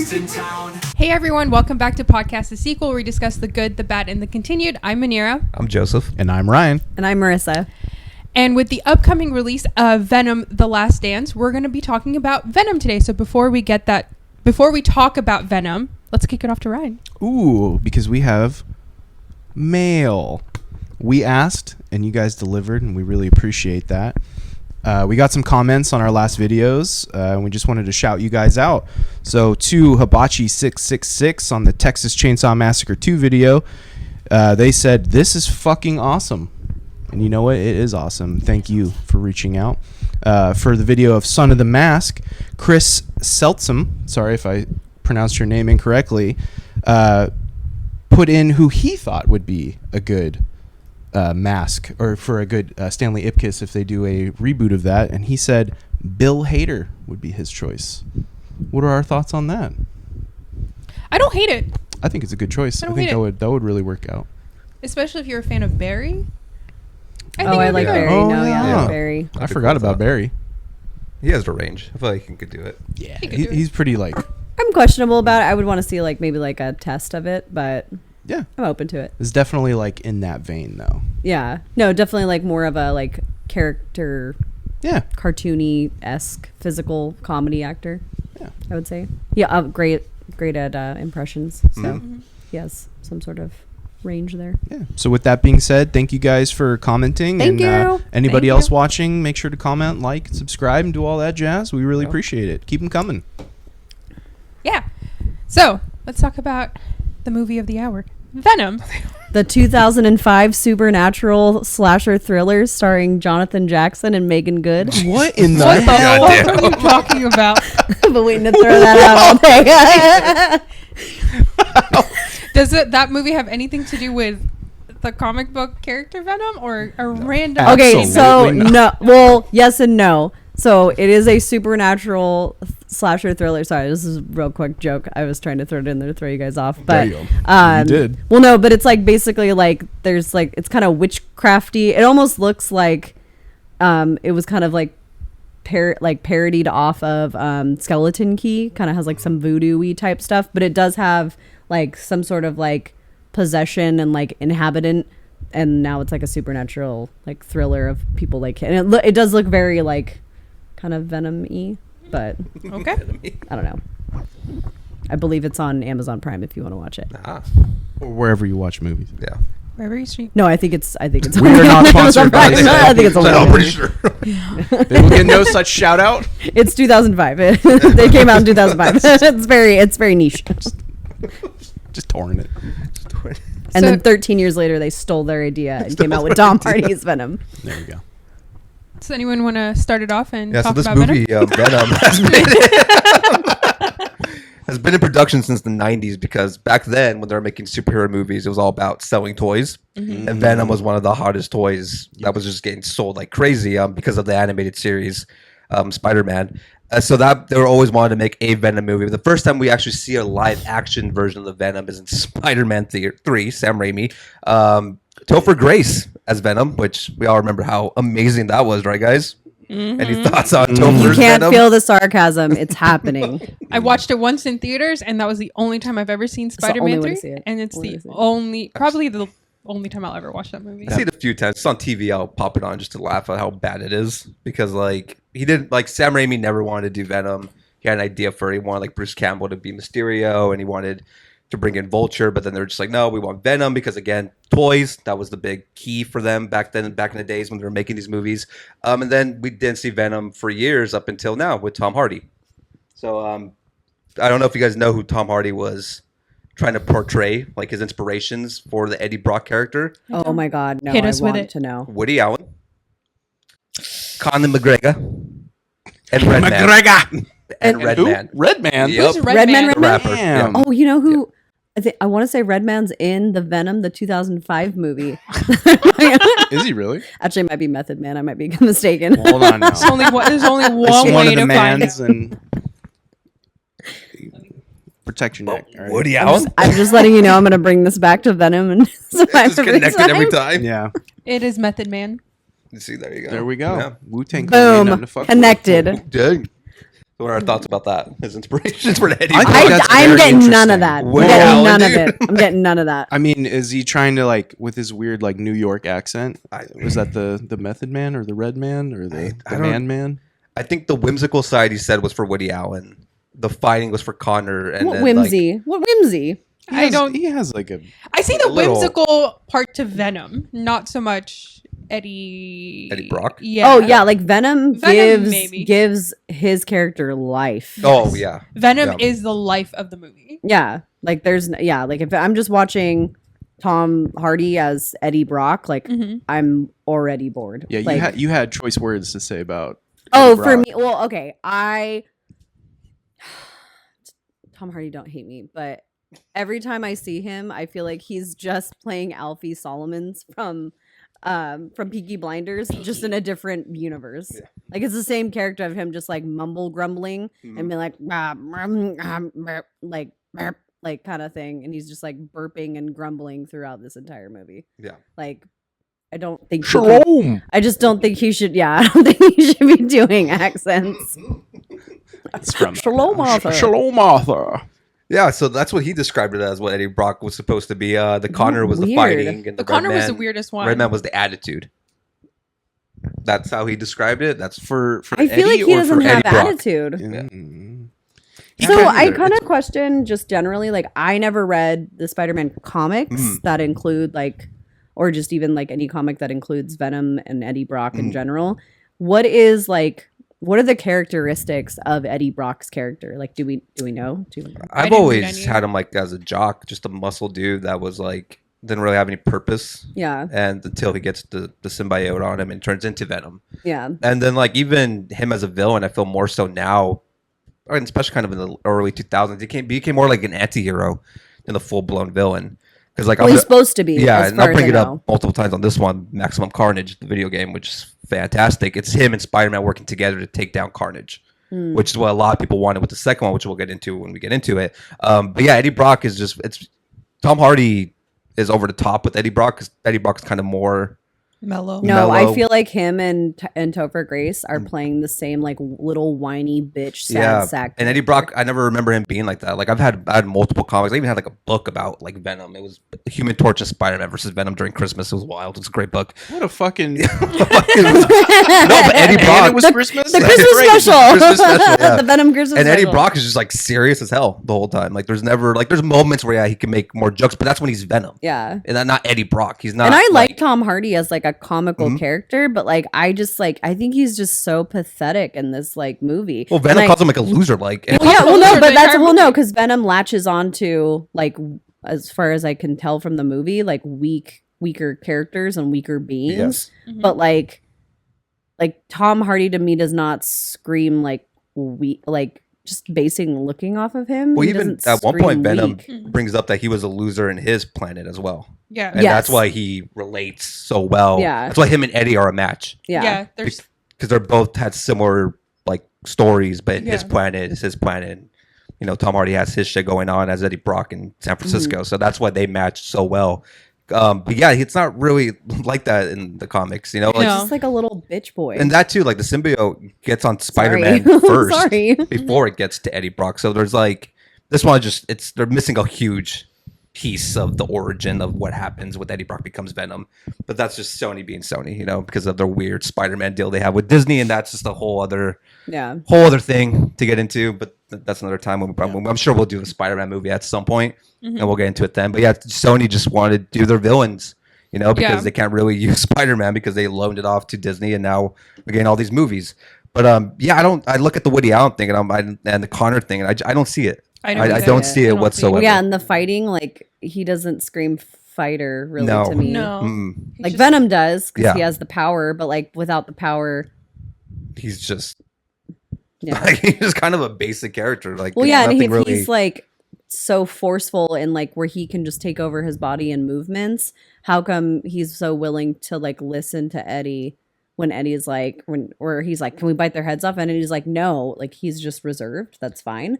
Hey everyone, welcome back to Podcast The Sequel, where we discuss the good, the bad, and the continued. I'm Manira. I'm Joseph. And I'm Ryan. And I'm Marissa. And with the upcoming release of Venom: The Last Dance, we're going to be talking about Venom today. So before we talk about Venom, let's kick it off to Ryan. Ooh, because we have mail. We asked, and you guys delivered, and we really appreciate that. We got some comments on our last videos, and we just wanted to shout you guys out. So to Hibachi666 on the Texas Chainsaw Massacre 2 video, they said, "This is fucking awesome." And you know what? It is awesome. Thank you for reaching out. For the video of Son of the Mask, Chris Seltsam, sorry if I pronounced your name incorrectly, put in who he thought would be a good mask, or for a good Stanley Ipkiss if they do a reboot of that, and he said Bill Hader would be his choice. What are our thoughts on that? I don't hate it. I think it's a good choice. I think that would really work out. Especially if you're a fan of Barry. I like Barry. Oh, no, yeah. Barry. I forgot about Barry. He has the range. I feel like he could do it. Yeah, he's pretty like... I'm questionable about it. I would want to see maybe a test of it, but yeah, I'm open to it. It's definitely in that vein though. Yeah. No, definitely more of a character, cartoony-esque physical comedy actor. Yeah. I would say. Yeah, great at impressions. So he has some sort of range there. Yeah. So with that being said, thank you guys for commenting. Thank you. Anybody else watching, make sure to comment, like, subscribe, and do all that jazz. We really appreciate it. Keep them coming. Yeah. So let's talk about the movie of the hour, Venom. The 2005 supernatural slasher thriller starring Jonathan Jackson and Megan Good. What in the hell are you talking about? I've been waiting to throw that out all day. Does that movie have anything to do with the comic book character Venom, or a random? Okay, so no. Well, yes and no. So it is a supernatural slasher thriller. Sorry, this is a real quick joke. I was trying to throw it in there to throw you guys off, but there you go. You did. Well, no, but it's basically there's it's kind of witchcrafty. It almost looks like it was kind of parodied off of Skeleton Key. Kind of has some voodoo-y type stuff, but it does have some sort of possession and inhabitant, and now it's a supernatural thriller of people and it does look very kind of Venom-y, but okay. I don't know. I believe it's on Amazon Prime if you want to watch it. Or wherever you watch movies. Yeah. Wherever you stream. No, I think it's We are not sponsored by Prime. I think it's I'm pretty sure. They will get no such shout out. It's 2005. They came out in 2005. It's very niche. Just touring it. And then 13 years later, they stole their idea and came out with Tom Hardy's Venom. There we go. Does anyone want to start it off and talk so this about movie, Venom? Venom, has been in production since the 90s, because back then when they were making superhero movies, it was all about selling toys. Mm-hmm. And Venom was one of the hottest toys that was just getting sold like crazy because of the animated series, Spider-Man. So that they were always wanted to make a Venom movie. But the first time we actually see a live action version of the Venom is in Spider-Man 3, Sam Raimi. Topher Grace as Venom, which we all remember how amazing that was, right, guys? Mm-hmm. Any thoughts on Topher's You can't Venom? feel the sarcasm. It's happening. I watched it once in theaters, and that was the only time I've ever seen Spider-Man 3. And it's probably the only time I'll ever watch that movie. I see it a few times. It's on TV. I'll pop it on just to laugh at how bad it is, because he didn't Sam Raimi never wanted to do Venom. He had an idea for it. He wanted Bruce Campbell to be Mysterio, and he wanted to bring in Vulture, but then they're just no, we want Venom, because again, toys, that was the big key for them back in the days when they were making these movies. And then we didn't see Venom for years up until now with Tom Hardy. So I don't know if you guys know who Tom Hardy was trying to portray, his inspirations for the Eddie Brock character. Oh my God, no! Hit us I with want it. to know. Woody Allen, Conor McGregor, and Redman. And Redman. Redman. Yep. Redman. The rapper. Yeah. Oh, you know who? I want to say Redman's in the Venom, the 2005 movie. Is he really? Actually, it might be Method Man. I might be mistaken. Hold on now. There's only one It's way to find it. and protect your neck. All right? Woody Allen. I'm just letting you know I'm going to bring this back to Venom and Survivor It's connected every time. Yeah. It is Method Man. You see, there you go. There we go. Yeah. Wu-Tang. Boom. Connected. Dang. So what are our thoughts about that? His inspirations for Eddie I Brock. think that's I'm very getting none interesting. of that. I'm Woody getting Allen, none of dude. it. I'm getting none of that. I mean, is he trying to like with his weird like New York accent? Was that the Method Man or the Red Man or the don't- Man Man? I think the whimsical side he said was for Woody Allen. The fighting was for Connor. And What then, whimsy? What whimsy? He has like a I see Like the a little- whimsical part to Venom, not so much Eddie Brock? Yeah. Oh yeah, like Venom, Venom, maybe. gives his character life. Oh yeah. Venom Yeah. is the life of the movie. Yeah, like like if I'm just watching Tom Hardy as Eddie Brock, like Mhm. I'm already bored. yeah. Like, You had choice words to say about. oh, Eddie for Brock. me, well, okay, Tom Hardy, don't hate me, but every time I see him, I feel like he's just playing Alfie Solomons from Peaky Blinders, just in a different universe. Yeah. Like it's the same character of him just like mumble grumbling and be like like kind of thing, and he's just like burping and grumbling throughout this entire movie. Yeah. Like I don't think Shalom. I just don't think he should. Yeah, I don't think he should be doing accents. It's from Shalom, Arthur. Shalom Arthur. Yeah, so that's what he described it as. What Eddie Brock was supposed to be. The Connor was the Weird. fighting, and The Red Connor was Man- the weirdest one. Red Man was the attitude. That's how he described it. That's For I feel like Eddie he or doesn't for have Eddie Brock? attitude. Mm. You So can't I either. kind of question just generally, like I never read the Spider-Man comics Mm. that include like, or just even like any comic that includes Venom and Eddie Brock in Mm. general. What are the characteristics of Eddie Brock's character? Like, do we know? I I've didn't read always any. had him like as a jock, just a muscle dude that was like didn't really have any purpose. Yeah, And until he gets the symbiote on him and turns into Venom. yeah, And then like even him as a villain, I feel more so now, and especially kind of in the early 2000s, he became more like an anti-hero than a full-blown villain. Because like well, he's supposed to be. yeah, as and far I'll as bring I it know. up multiple times on this one, Maximum Carnage, the video game, which is fantastic. It's him and Spider-Man working together to take down Carnage, Hmm. which is what a lot of people wanted with the second one, which we'll get into when we get into it. But yeah, Eddie Brock is just Tom Hardy is over the top with Eddie Brock because Eddie Brock's kind of more. Mellow. No, I mellow. feel like him and Topher Grace are playing the same like little whiny bitch sad sack. And Eddie Brock, I never remember him being like that. Like I had multiple comics. I even had like a book about like Venom. It was Human Torch and Spider-Man versus Venom during Christmas. It was wild. It was a great book. What a fucking. No, but Eddie And Brock it was Christmas. the That's Christmas great. special, Christmas special, yeah. the Venom Christmas and Eddie special. Brock is just like serious as hell the whole time. Like there's never like there's moments where yeah he can make more jokes, but that's when he's Venom. Yeah. And not Eddie Brock. He's not. And I like Tom Hardy as like a comical Mhm. character, but like I just like I think he's just so pathetic in this like movie. Well, Venom And calls him like a loser. Like well, calls yeah, him a well, loser no, the but that's entire well, no, movie. because Venom latches on to like, as far as I can tell from the movie, like weaker characters and weaker beings. yes. Mhm. But like Tom Hardy to me does not scream like like just basing looking off of him. Well, He even doesn't at one point, scream Venom weak. Mhm. brings up that he was a loser in his planet as well. yeah. And Yes. that's why he relates so well. Yeah. That's why him and Eddie are a match. Yeah. There's Because they're both had similar like stories, but his Yeah. planet is his planet. You know, Tom Hardy has his shit going on as Eddie Brock in San Francisco. So that's why they match so well. But yeah, it's not really like that in the comics, you know? Like, No. Just like a little bitch boy. and that too, like the symbiote gets on Spider-Man Sorry. first Sorry. before it gets to Eddie Brock. So there's like this one they're missing a huge piece of the origin of what happens with Eddie Brock becomes Venom. But that's just Sony being Sony, you know, because of their weird Spider-Man deal they have with Disney, and that's just a whole other thing to get into. But that's another time when I'm sure we'll do the Spider-Man movie at some point, Mhm. and we'll get into it then. But yeah, Sony just wanted to do their villains. You know, because Yeah. they can't really use Spider-Man because they loaned it off to Disney, and now we're getting all these movies. But yeah, I look at the Woody Allen thing and the Connor thing, and I don't see it. I don't see it whatsoever. Well, yeah, and the fighting, like he doesn't scream fighter really No. to me. no. Mm. He's Like just- Venom does because Yeah. he has the power, but like without the power, He's just yeah. like, he's just kind of a basic character. Like, Well, yeah, and nothing if he's like so forceful and like where he can just take over his body and movements, how come he's so willing to like listen to Eddie when Eddie's like where he's like, can we bite their heads off? And Eddie's like, no, like he's just reserved. That's fine.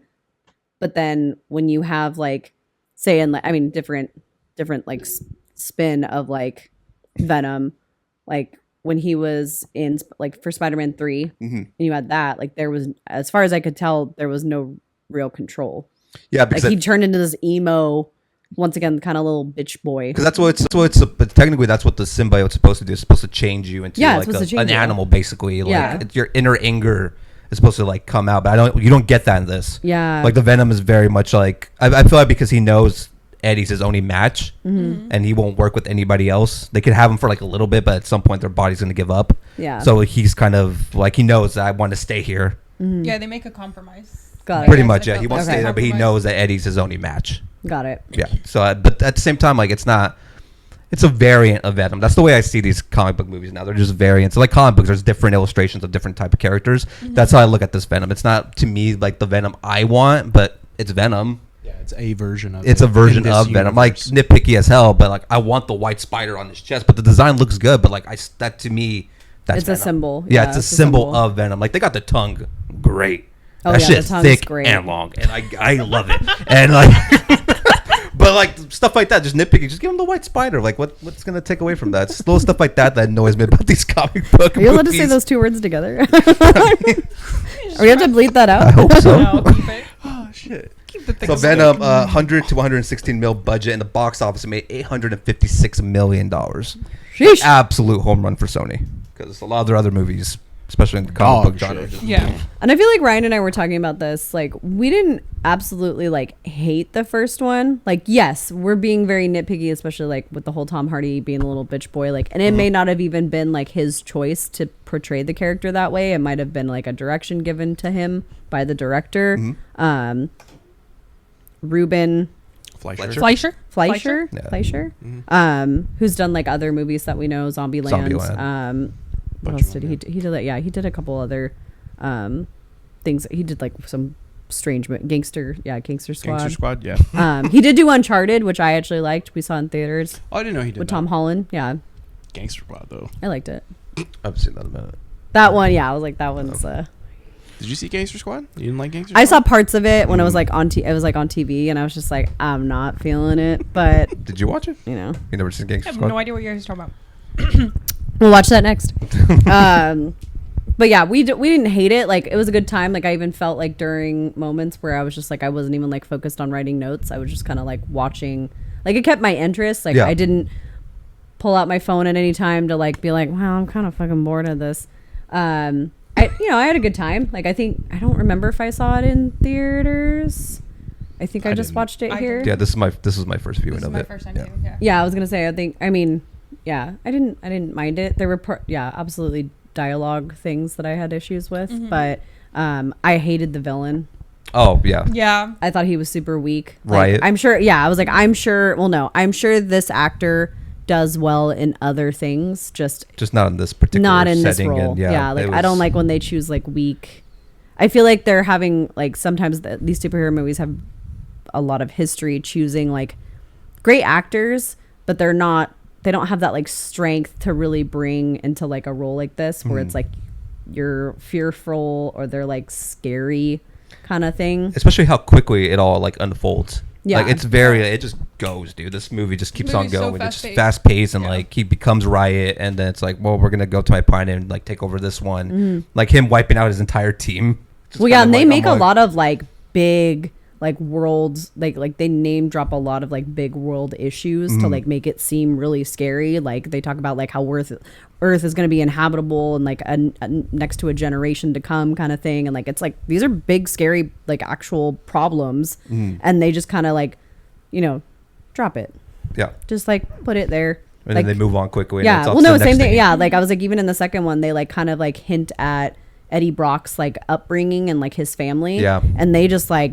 But then when you have like, say, in like, I mean, different like spin of like Venom, like when he was in like for Spider-Man 3, Mm-hmm. and you had that, like there was, as far as I could tell, there was no real control. Yeah, because Like he turned into this emo, once again, kind of little bitch boy. because that's what but technically that's what the symbiote's supposed to do. It's supposed to change you into Yeah, it's like supposed to change an you. animal, basically. Like Yeah. it's your inner anger is supposed to like come out, but you don't get that in this. Yeah. Like the Venom is very much like I feel like because he knows Eddie's his only match, Mm-hmm. and he won't work with anybody else. They could have him for like a little bit, but at some point their body's gonna give up. Yeah. So he's kind of like he knows that I want to stay here. Yeah, they make a compromise. Got it. Pretty Yes, much, I yeah. felt He wants Okay. to stay there, but he compromise. knows that Eddie's his only match. Got it. Yeah. So, but at the same time, like it's not. It's a variant of Venom. That's the way I see these comic book movies now. They're just variants. Like comic books, there's different illustrations of different type of characters. Mm-hmm. That's how I look at this Venom. It's not to me like the Venom I want, but it's Venom. Yeah, it's a version of It's it a version in this of Venom. Like universe. nitpicky as hell, but like I want the white spider on his chest. But the design looks good. But like that to me, that's It's a Venom. symbol. Yeah, Yeah, it's a it's a symbol symbol. of Venom. Like they got the tongue great. Oh, That yeah, shit's the tongue's thick great. and long, and I love it. And like, but like stuff like that, just nitpicky. Just give him the white spider. Like what's gonna take away from that? It's little stuff like that annoys me about these comic book. Are you allowed to say movies. those two words together? Or we have to bleep that I out? hope so. No, keep it. Oh shit. Keep the thing. So Venom, 100 to 116 mil budget, and the box office it made 856 million dollars. Sheesh. Absolute home run for Sony, because a lot of their other movies, especially in the comic Dog book genre, shit. just- Yeah. And I feel like Ryan and I were talking about this. Like, we didn't absolutely like hate the first one. Like, yes, we're being very nitpicky, especially like with the whole Tom Hardy being a little bitch boy. Like, and it may not have even been like his choice to portray the character that way. It might have been like a direction given to him by the director, Ruben Fleischer. Fleischer. Yeah. Fleischer, who's done like other movies that we know, Zombieland. Zombieland. What Bunch else of did them, he did that? Yeah, he did a couple other things. He did like some strange gangster squad. Gangster Squad. Yeah. He did do Uncharted, which I actually liked. We saw in theaters Oh, I didn't know he did with that. Tom Holland. Yeah, Gangster Squad though. I liked it. I've seen that in a minute. That one, yeah, I was like, that one's. Did you see Gangster Squad? You didn't like Gangster Squad? I saw parts of it when it was like on it was like on TV, and I was just like, I'm not feeling it, but Did you watch it? you know, You never seen I Gangster have Squad? no idea what you're talking about. we'll watch that next. But yeah, we didn't hate it. Like, it was a good time. Like, I even felt like during moments where I was just like, I wasn't even like focused on writing notes. I was just kind of like watching. Like, it kept my interest. Like, Yeah. I didn't pull out my phone at any time to like be like, wow, I'm kind of fucking bored of this. I had a good time. Like, I don't remember if I saw it in theaters. I think I just didn't. watched it I here. didn't. Yeah, this is my first viewing This is of my it. first time Yeah. too. Yeah. Yeah, I was gonna say. I didn't mind it. There were absolutely dialogue things that I had issues with, but I hated the villain. Oh yeah. Yeah. I thought he was super weak. Riot. I'm sure. Yeah, I was like, I'm sure. Well, no, I'm sure this actor does well in other things. Just Just not in this particular not in this setting. role. And, Yeah, like it I don't was- like when they choose like weak. I feel like they're having like sometimes these superhero movies have a lot of history choosing like great actors, but they don't have that like strength to really bring into like a role like this where Mm-hmm. it's like you're fearful or they're like scary kind of thing. especially how quickly it all like unfolds. Yeah. Like it just goes, dude. This movie just keeps on Movie's so going. It's just fast-paced. fast paced and Yeah. like he becomes Riot and then it's like, well, we're gonna go to my planet and like take over this one. Mm-hmm. Like him wiping out his entire team. Just Well, yeah, kinda and they like, make I'm a like- lot of like big like worlds like they name drop a lot of like big world issues Mm-hmm. to like make it seem really scary. Like they talk about like how Earth is going to be inhabitable and like a next to a generation to come kind of thing, and like it's like these are big scary like actual problems, Mm-hmm. and they just kind of like drop it, Yeah. just like put it there. And like, then they move on quickly. and yeah, it's off well, to no, the next same thing. Yeah, like I was like, even in the second one, they like kind of like hint at Eddie Brock's like upbringing and like his family. Yeah. And they just like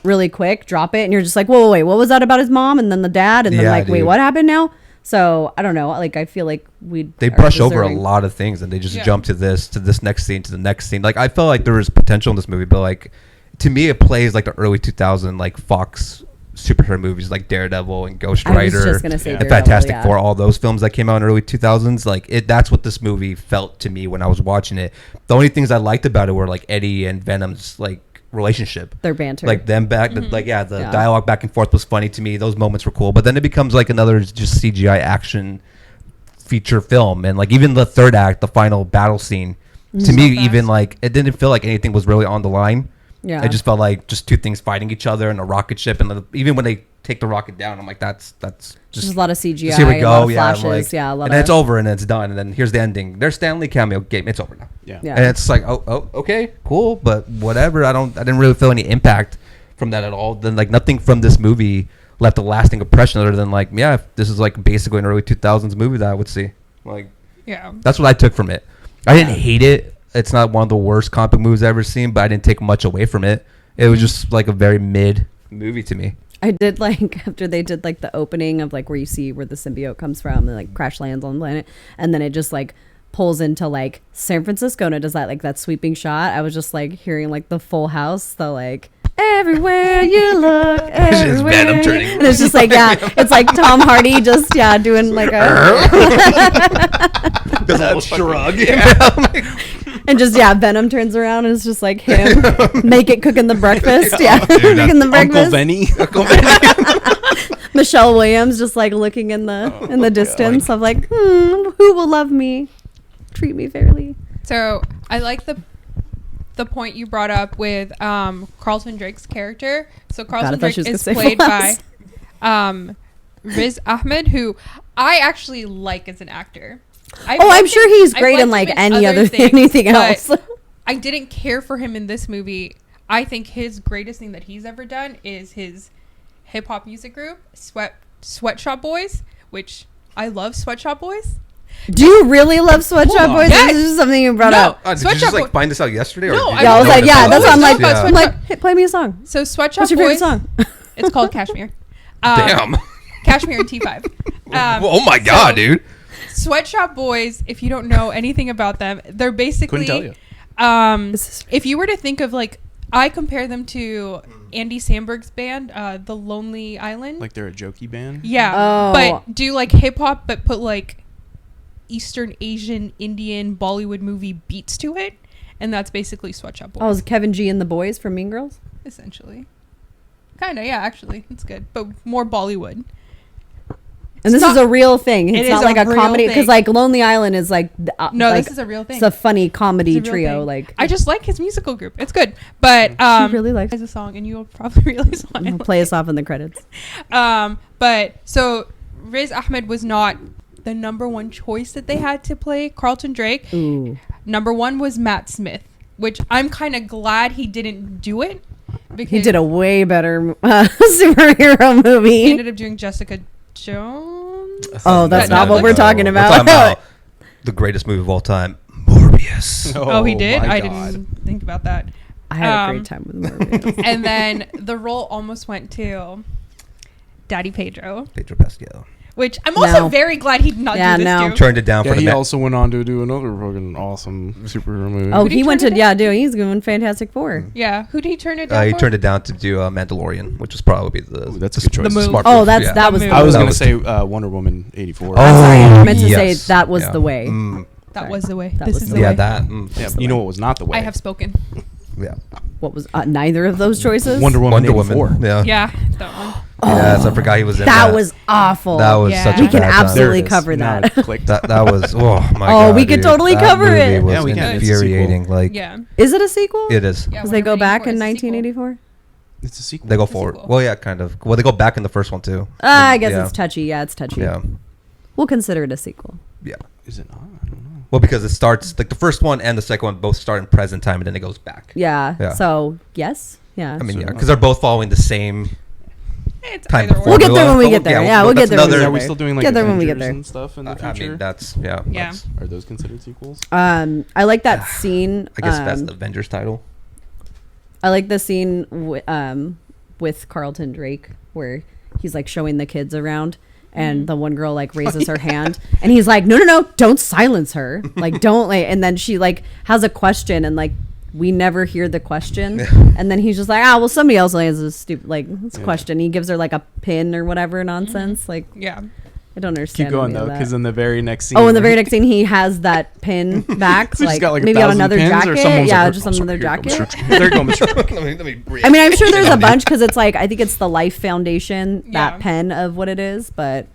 really quick drop it, and you're just like, whoa, wait, what was that about his mom? And then the dad, and then Yeah, like, wait, dude. what happened now? So I don't know. Like I feel like They brush over a lot of things and they just Yeah. jump to this next scene, to the next scene. Like I felt like there was potential in this movie, but like to me it plays like the early 2000 like Fox superhero movies like Daredevil and Ghost I was Rider just gonna say and Daredevil, Fantastic yeah. Four, all those films that came out in early 2000s. Like that's what this movie felt to me when I was watching it. The only things I liked about it were like Eddie and Venom's like relationship. Their banter. Like them back, the Yeah. dialogue back and forth was funny to me. Those moments were cool, but then it becomes like another just CGI action feature film, and like even the third act, the final battle scene, to me, So even fast. like it didn't feel like anything was really on the line. Yeah. It just felt like just two things fighting each other and a rocket ship, and even when they take the rocket down, I'm like, that's Just just a lot of CGI. just here we a lot go, of yeah, I'm flashes. like, Yeah, a lot and then of. it's over, and then it's done, and then here's the ending. There's Stanley cameo game. It's over now. Yeah. Yeah. And it's like, oh, okay, cool, but whatever. I didn't really feel any impact from that at all. Then like nothing from this movie left a lasting impression other than like, yeah, this is like basically an early 2000s movie that I would see. Like, Yeah. that's what I took from it. I didn't hate it. It's not one of the worst comic book movies I've ever seen, but I didn't take much away from it. It was just like a very mid movie to me. I did like after they did like the opening of like where you see where the symbiote comes from and like crash lands on the planet, and then it just like pulls into like San Francisco and it does that like that sweeping shot. I was just like hearing like the Full House, the like everywhere you look, It's just everywhere. Venom turning. And it's just like it's like Tom Hardy just doing like a Does a little shrug. and just Venom turns around and it's just like him make it cooking the breakfast. Yeah, dude, cooking the Uncle breakfast. Benny. Michelle Williams just like looking in the distance of like, who will love me, treat me fairly. So I like the point you brought up with Carlton Drake's character. So Carlton I thought Drake she was gonna is say played Full by House. Riz Ahmed, who I actually like as an actor. I'm sure he's I've great in liked like him any other things, anything but else. I didn't care for him in this movie. I think his greatest thing that he's ever done is his hip hop music group, Sweatshop Boys, which I love Sweatshop Boys. Do you really love Sweatshop on. Boys? Yes. This is just something you brought No. up. Did you Sweatshop just like Boy- find this out yesterday? No, did I you Yeah, I was know like, this yeah, all that's what I'm this? like. Yeah. I'm like, hey, play me a song. So Sweatshop What's your Boys. favorite song? It's called Cashmere. Damn. Cashmere and T5. Oh my god, so- dude. Sweatshop Boys, if you don't know anything about them, they're basically Couldn't tell you. if you were to think of like I compare them to Andy Samberg's band, The Lonely Island. Like they're a jokey band. Yeah. Oh. But do like hip hop but put like Eastern Asian Indian Bollywood movie beats to it. And that's basically Sweatshop Boys. Oh, is Kevin G and the Boys from Mean Girls? Essentially. Kinda, yeah, actually. It's good. But more Bollywood. And this It's is not- a real thing. it It's is not a like a real comedy because thing. like Lonely Island is like No, like, this is a real thing. it's a funny comedy It's a real trio. thing. Like I just like his musical group. It's good. But She really likes- as a song and you'll probably realize why. I I'll like play us off in the credits. But so Riz Ahmed was not the number one choice that they had to play Carlton Drake. Ooh. Number one was Matt Smith, which I'm kind of glad he didn't do it because He did a way better superhero he movie. ended up doing Jessica Jones. Oh, that's not what we're talking We're about. talking about the greatest movie of all time, Morbius. Oh, he did. my I God. didn't think about that. I had a Um, great time with Morbius. And then the role almost went to Daddy Pedro, Pedro Pascal which I'm also No. very glad he did not Yeah, do this no. to. turned it down Yeah, for the he ma- also went on to do another fucking awesome superhero movie. Oh, Who'd he he went turn to it down? he's going Fantastic Four. Yeah, who did he turn it down he for? turned it down to do Mandalorian, which was probably the Ooh, that's a good choice. The move. smart Oh, move, that's yeah. that was. The The I was That gonna was- say Wonder Woman 84. Oh, sorry, I meant to say yes. that was Yeah. the way. That Sorry. was the way. That This was is the the Yeah, way. that. Yeah, you know what was not the way? I have spoken. Yeah. What was neither of those choices? Wonder Woman Wonder 84. Woman. Yeah. Yeah, that one. Yes, I forgot he was in That that. was awful. That was Yeah. such a We can bad time. absolutely There it is. cover Now that. it clicked. That was oh my Oh, god. we could dude. totally That cover movie it. Was Yeah, we can. It's a infuriating. Like Yeah. Is it a sequel? it is. Yeah, Because they go Wonder back Woman in 84 is a sequel. 1984. It's a sequel. They go It's a forward. sequel. Well, yeah, kind of. Well, they go back in the first one too. I guess Yeah. it's touchy. Yeah, it's touchy. Yeah. We'll consider it a sequel. Yeah. Is it not? I don't know. Well, because it starts like the first one and the second one both start in present time, and then it goes back. Yeah. Yeah. So yes. Yeah. I mean, So- yeah, because they're both following the same It's time. either or. We'll get there formula. when we But get there. we'll- Yeah, we'll that's get there when we another- get Are we there. still doing like Get there when we get Avengers there. and stuff in the I future? mean, that's yeah. Yeah. that's- Are those considered sequels? I like that scene. I guess that's the Avengers title. I like the scene with Carlton Drake where he's like showing the kids around and the one girl like raises her hand and he's like, no, don't silence her. Like, don't like, and then she like has a question and like, we never hear the question. And then he's just like, well, somebody else has a stupid, like, it's a question. He gives her like a pin or whatever nonsense. Like, Yeah. I don't understand. Keep going any of though, that. because in the very next scene. Oh, in the very next scene, he has that pin back, So she's like, got, like, maybe on 1,000 another pins, or jacket. someone's Yeah, like, just "Oh, on sorry, another here jacket. comes There you go, Mr. let me I mean, I'm sure there's a bunch because it's like I think it's the Life Foundation, Yeah. that pen of what it is, but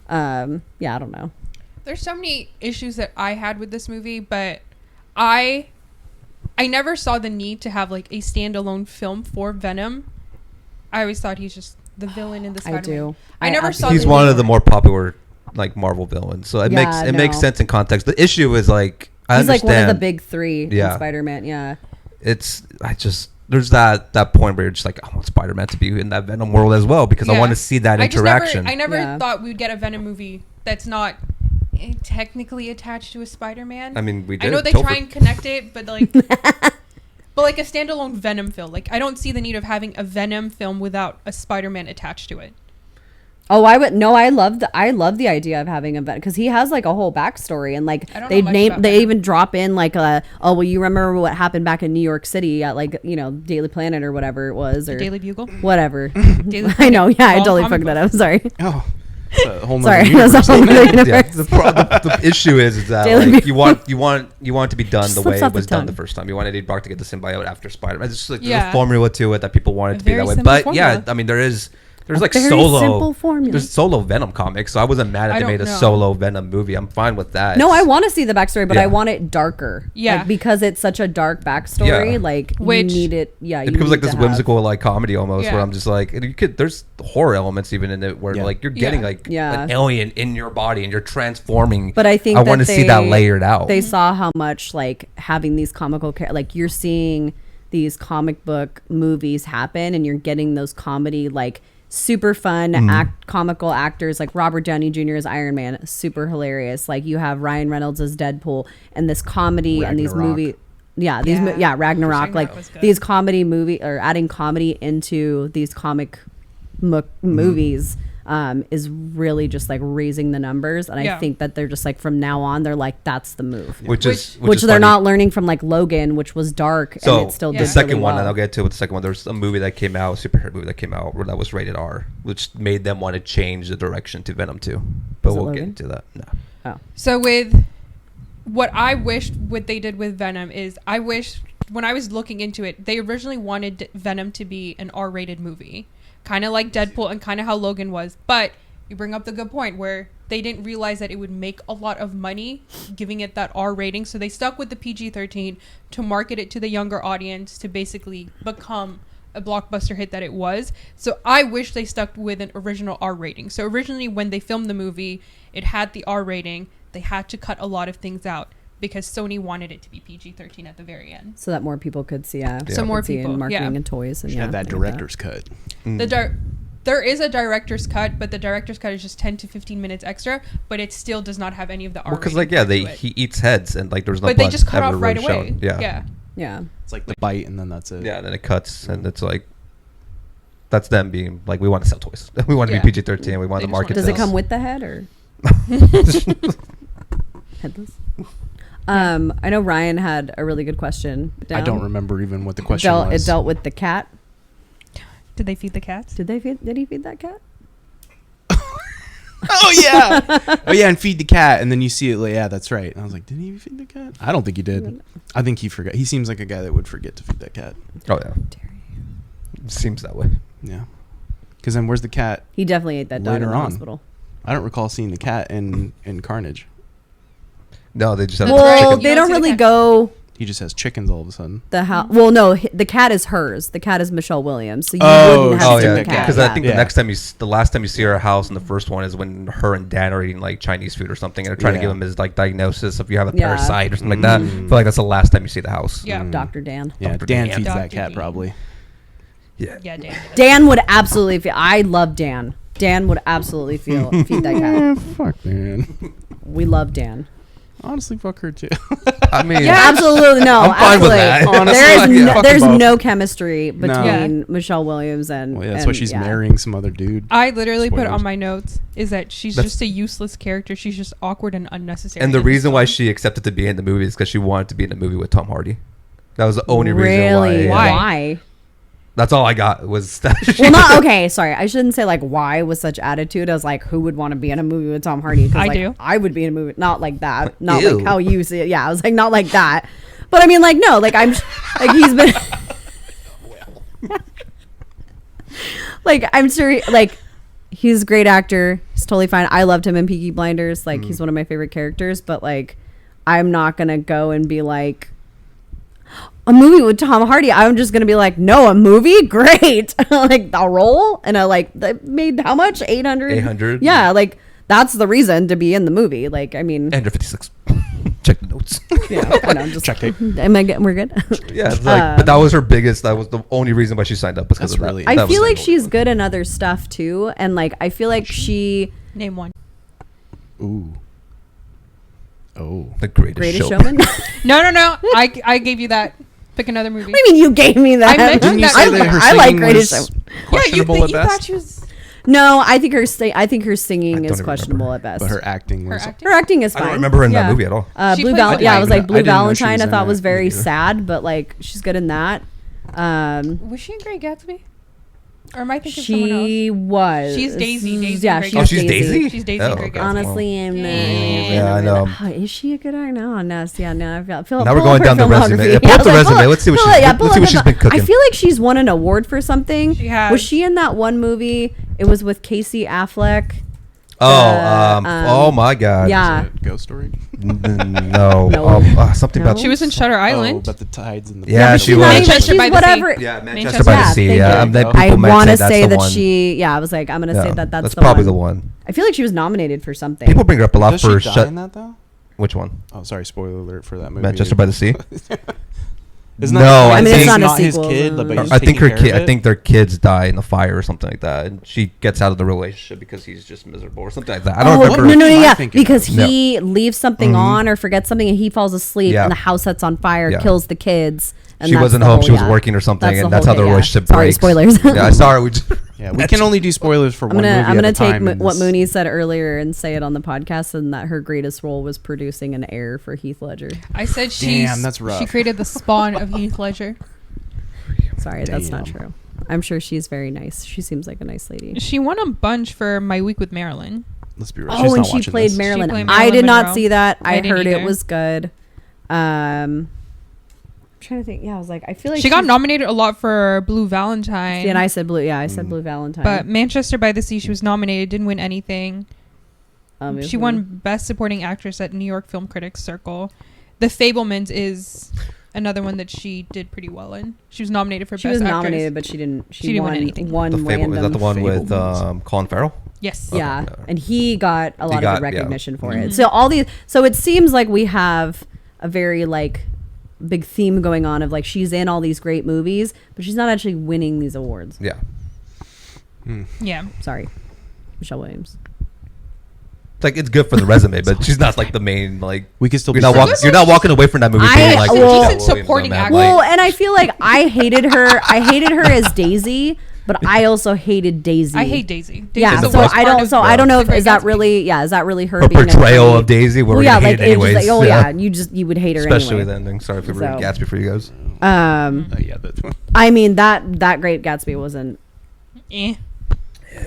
yeah, I don't know. There's so many issues that I had with this movie, but I never saw the need to have like a standalone film for Venom. I always thought he's just the villain in the Spider-Man. I do. I never saw. He's the one need of the for more popular like Marvel villains, so it makes sense in context. The issue is like I He's understand. like one of the big three Yeah. in Spider-Man. Yeah. There's that point where you're just like, I want Spider-Man to be in that Venom world as well because I want to see that interaction. I never thought we'd get a Venom movie that's not technically attached to a Spider-Man. I mean, we did. I know they try and connect it, but like, but like a standalone Venom film. Like, I don't see the need of having a Venom film without a Spider-Man attached to it. Oh, I would no. I love the idea of having a vet because he has like a whole backstory and like they even drop in like you remember what happened back in New York City at like Daily Planet or whatever it was or Daily Bugle, whatever. Daily I know, yeah, I All totally comic fucked that up. Sorry. Oh, it's a whole nother Sorry, universe, that's a whole isn't it? nother Yeah, universe. the issue is that Daily like, Bugle. you want it to be done the way Slips it off the was done tongue. the first time. You wanted Eddie Brock to get the symbiote after Spider-Man. It's just like there's Yeah. a formula to it that people want it to be Very that way. simple But formula. yeah, I mean there's like very solo simple formula. there's solo Venom comics, so I wasn't mad if I they made don't a know. solo Venom movie. I'm fine with that. No, I want to see the backstory, but Yeah. I want it darker. Yeah. Like, because it's such a dark backstory. Yeah. Like Which- you need it. Yeah, It becomes like this to have- whimsical like comedy almost, Yeah. where I'm just like, and there's horror elements even in it, where Yeah. like you're getting Yeah. like Yeah. an alien in your body and you're transforming. But I think I want to see that layered out. They saw how much like having these comical like you're seeing these comic book movies happen, and you're getting those comedy like super fun comical actors like Robert Downey Jr. as Iron Man, super hilarious. Like you have Ryan Reynolds as Deadpool, and this comedy and these Ragnarok. movie. Yeah, these Ragnarok, Ragnarok like was good. these comedy movie or adding comedy into these comic movies is really just like raising the numbers, and I Yeah. think that they're just like from now on they're like that's the move, which is which they're funny. not learning from like Logan, which was dark So and it still Yeah. did the second really one, well. and I'll get to with the second one. There's a movie that came out, a superhero movie that came out, where that was rated R, which made them want to change the direction to Venom 2. But Was it we'll get Logan? into that. No. Oh. So with what I wished what they did with Venom is I wished when I was looking into it, they originally wanted Venom to be an R-rated movie, kind of like Deadpool and kind of how Logan was. But you bring up the good point where they didn't realize that it would make a lot of money giving it that R rating, so they stuck with the PG-13 to market it to the younger audience to basically become a blockbuster hit that it was. So I wish they stuck with an original R rating. So originally when they filmed the movie, it had the R rating. They had to cut a lot of things out because Sony wanted it to be PG-13 at the very end. So that more people could see So more could see people, in marketing yeah. and toys and Should have that things like director's cut. There is a director's cut, but the director's cut is just 10 to 15 minutes extra, but it still does not have any of the R Well, because rating like to it. he eats heads, and like there's no But blood they just cut ever off right really away. shown. Yeah. Yeah. Yeah. It's like the bite, and then that's it. Yeah, and then it cuts, and it's like that's them being like, we want to sell toys. We want to Yeah. be PG-13. We want They to just market. want- Does it this. come with the head or headless? I know Ryan had a really good question. I don't remember even what the question It was. dealt with the cat. Did they feed the cats? Did he feed that cat? Oh yeah, oh yeah, and feed the cat, and then you see it. Like, yeah, that's right. And I was like, did he feed the cat? I don't think he did. I think he forgot. He seems like a guy that would forget to feed that cat. Oh yeah, seems that way. Yeah, because then where's the cat? He definitely ate that dog in Later the on. hospital. I don't recall seeing the cat in Carnage. No, they just have Well, chicken. they You don't don't see the really cat. go He just has chickens all of a sudden. the house. Well, no, the cat is hers. The cat is Michelle Williams. So you Oh, wouldn't have Oh seen yeah, the cat. because I think Yeah. the next time the last time you see her house in the first one is when her and Dan are eating like Chinese food or something, and they're trying to Yeah. give him his like diagnosis if you have a Yeah. parasite or something like that. I feel like that's the last time you see the house. Yeah. Dr. Dan. Yeah, Dr. Dan Dan. feeds that Dr. cat D. probably. Yeah. Yeah, Dan. Dan would absolutely feel. I love Dan. Dan would absolutely feed that cat. Fuck, man. We love Dan. Honestly, fuck her too. I mean, Yeah, absolutely no. I'm fine with absolutely. that. Honestly, there is yeah. no, Fuck there's them both. no chemistry No. between Michelle Williams and. Well, yeah, that's and, why she's yeah. marrying some other dude. I literally put Spoilers. on my notes is that she's That's- just a useless character. She's just awkward and unnecessary. and the in this reason why film. she accepted to be in the movie is because she wanted to be in a movie with Tom Hardy. That was the only Really? reason Why? Why? That's all I got was that. Well, not okay. Sorry, I shouldn't say like why with such attitude. I was like, who would want to be in a movie with Tom Hardy? 'Cause, I like, do. I would be in a movie, not like that, not Ew. like how you see it. Yeah, I was like, not like that. But I mean, like, no, like like he's been, like I'm sure, like he's a great actor. He's totally fine. I loved him in Peaky Blinders. Like, he's one of my favorite characters. But like, I'm not gonna go and be like, a movie with Tom Hardy. I'm just gonna be like, no, a movie, great. Like the role, and I like that made how much? 800. 800. Yeah, like that's the reason to be in the movie. Like, I mean, 856. Check the notes. yeah, I know, just Check tape. am I getting? We're good. Yeah, it's like, but that was her biggest. That was the only reason why she signed up, was because That's of that. really- That I was feel the like only she's one. good in other stuff too, and like I feel like she Name one. Ooh. Oh. The greatest, Greatest showman. Showman. No. I gave you that. Pick another movie. I mean, you gave me that. I mentioned Didn't you that say earlier. that her I like singing Greatest was Showman. questionable at best? thought she was No, I think her I singing don't is even questionable remember. at best. But her acting was... her acting. Her acting is I fine. don't remember her in that Yeah. movie at all. She Blue plays Val- the yeah, guy. it was like I Blue didn't know she Valentine. was I in thought that was very either. sad, but like she's good in that. Was she in Great Gatsby? Or am I thinking of someone She was. She's Daisy. Daisy Yeah, in Great she's Oh, she's Daisy. Daisy? She's Daisy Oh, in Great okay. Gatsby. Honestly, I'm not. Yeah, I know. Oh, is she a good actor? No, yeah, no. I feel. Now we're going down the resume. Yeah, pull up the resume. Let's see what she's been cooking. I feel like she's won an award for something. She has. Was she in that one movie? It was with Casey Affleck. Oh my God. Yeah. Is it Ghost Story? No. No. Something No. about. She was in Shutter Oh, Island. but the tides and the... Yeah, but she she's was. not even- Manchester she's by the whatever. Sea. Yeah, Manchester Manchester. by the Yeah, Sea. thank Yeah, you. then I people might want to that's say the that one. she. Yeah, I was like, I'm gonna say that that's the probably one. the one. I feel like she was nominated for something. People bring her up a lot Does for she die in that, though? Which one? Oh, sorry, spoiler alert for that movie. Manchester by the Sea. Isn't No, that I mean, it's he's not a his sequel, kid, so- but he's I think taking her care kid. of I it? think their kids die in the fire or something like that, and she gets out of the relationship because he's just miserable or something like that. I don't remember. No, Am I yeah, thinking because of? he leaves something on or forgets something, and he falls asleep, Yeah. and the house sets on fire, Yeah. kills the kids. And She that's wasn't the home. whole- She was yeah. working or something, That's and the that's how whole the thing, yeah. relationship Sorry, breaks. spoilers. Yeah, sorry. We just, Yeah, we can only do spoilers for one movie I'm gonna at a take time. in what this- Mooney said earlier and say it on the podcast, and that her greatest role was producing an heir for Heath Ledger. I said she's. Damn, that's rough. She created the spawn of Heath Ledger. Sorry, that's not Damn. true. I'm sure she's very nice. She seems like a nice lady. She won a bunch for My Week with Marilyn. Let's be real. she's Oh, and not she watching played this. Marilyn. She played I Marilyn did not Monroe. see that. I I didn't heard it either. was good. I'm trying to think. Yeah, I was like, I feel like She got she's- nominated a lot for Blue Valentine. See, and I said blue. Yeah, I said Blue Valentine. But Manchester by the Sea, she was nominated, didn't win anything. She won Best Supporting Actress at New York Film Critics Circle. The Fabelmans is another one that she did pretty well in. She was nominated for She Best was Actress. nominated, but she didn't. She, She didn't won win anything. one the Fable, random. is that the one with Fablemans. Colin Farrell? Yes. Yeah, Okay. and he got a lot got- of yeah. recognition for Mhm. it. So all these. So it seems like we have a very like big theme going on of like she's in all these great movies, but she's not actually winning these awards. Yeah. Yeah. Sorry, Michelle Williams. It's like it's good for the resume, but she's not like the main like. We can still You're be not friends. walking. You're not walking away from that movie I- being like. well- Michelle Decent Williams, supporting man. actor. Like, Well, and I feel like I hated her. I hated her as Daisy, but I also hated Daisy. I hate Daisy. Daisy's Yeah, the so worst I part don't. of So I don't know The if Great is that Gatsby. really. Yeah, is that really her her being a portrayal great- of Daisy, where Well, we yeah, hate like it it was anyways. just like, oh yeah, you would hate her Especially anyway. with the ending. Sorry for ruining So- Gatsby for you guys. Yeah, that's one. I mean that Great Gatsby wasn't Eh.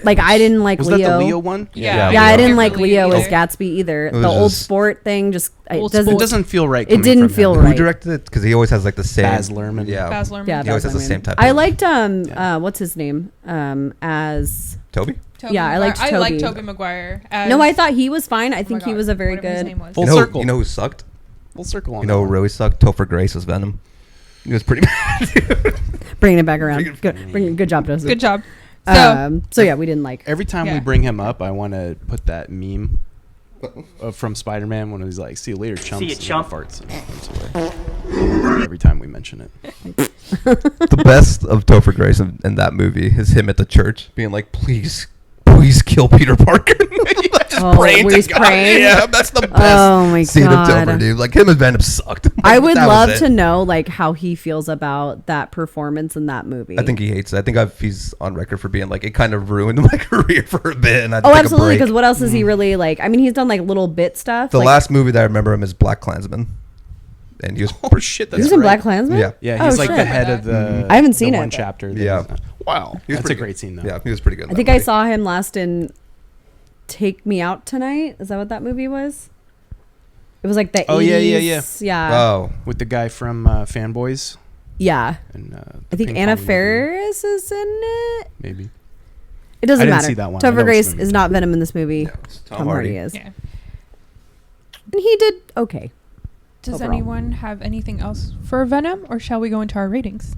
like I didn't like Was Leo. that the Leo one? Yeah. Yeah, I Leo. didn't like Really Leo as either. Gatsby either. It was The old just- sport thing just Old it doesn't. It sport. doesn't feel right. It coming didn't from feel him. Who right. directed it? Because he always has like the same. Baz Luhrmann. Yeah. Baz Luhrmann. Yeah, He always has the Baz same Luhrmann. type. I of- liked Yeah. what's his name as Toby. Toby Yeah, I Maguire. liked I like Toby. Toby Maguire. As, no, I thought he was fine. I oh my think he God, was a very whatever his good. name was. Full You know, circle. You know who sucked? Full circle on You know that who one. really sucked? Topher Grace as Venom. He was pretty bad. Bringing it back around. Good job, Joseph. Good job. So, So yeah, we didn't like. Every time we Yeah. bring him up, I want to put that meme from Spider-Man when he's like, "See you later, chumps." See you, and then chump. Farts and runs away. Every time we mention it. The best of Topher Grace in that movie is him at the church being like, "Please kill Peter Parker." Just Oh, praying where to he's God. praying? Yeah, that's the best Oh my scene God. of Topher, dude. Like him and Venom sucked. I Like, would that was love it. to know like how he feels about that performance in that movie. I think he hates it. I think he's on record for being like, it kind of ruined my career for a bit. And I had to Oh, take a absolutely. break. Because what else is he really like? I mean, he's done like little bit stuff. The like, last movie that I remember him is Black Klansman, and he was Oh shit, that's he was in right. Black Klansman. Yeah. Yeah, he's Oh, like shit. the head of the. I haven't seen the it, one but- chapter. that Yeah. is- Wow, He was that's a pretty great good. scene though. Yeah, he was pretty good. in I that think I movie. saw him last in Take Me Out Tonight. Is that what that movie was? It was like the Oh, 80s. yeah. Yeah. Oh, With the guy from Fanboys Yeah. and I the think ping Anna pong movie, Faris is in it. maybe. It doesn't I didn't matter. see that one. I know Topher it's Grace the is movie. not Venom in this movie. No, it's Tom Hardy is. Yeah. And he did okay. Does Overall. anyone have anything else for Venom, or shall we go into our ratings?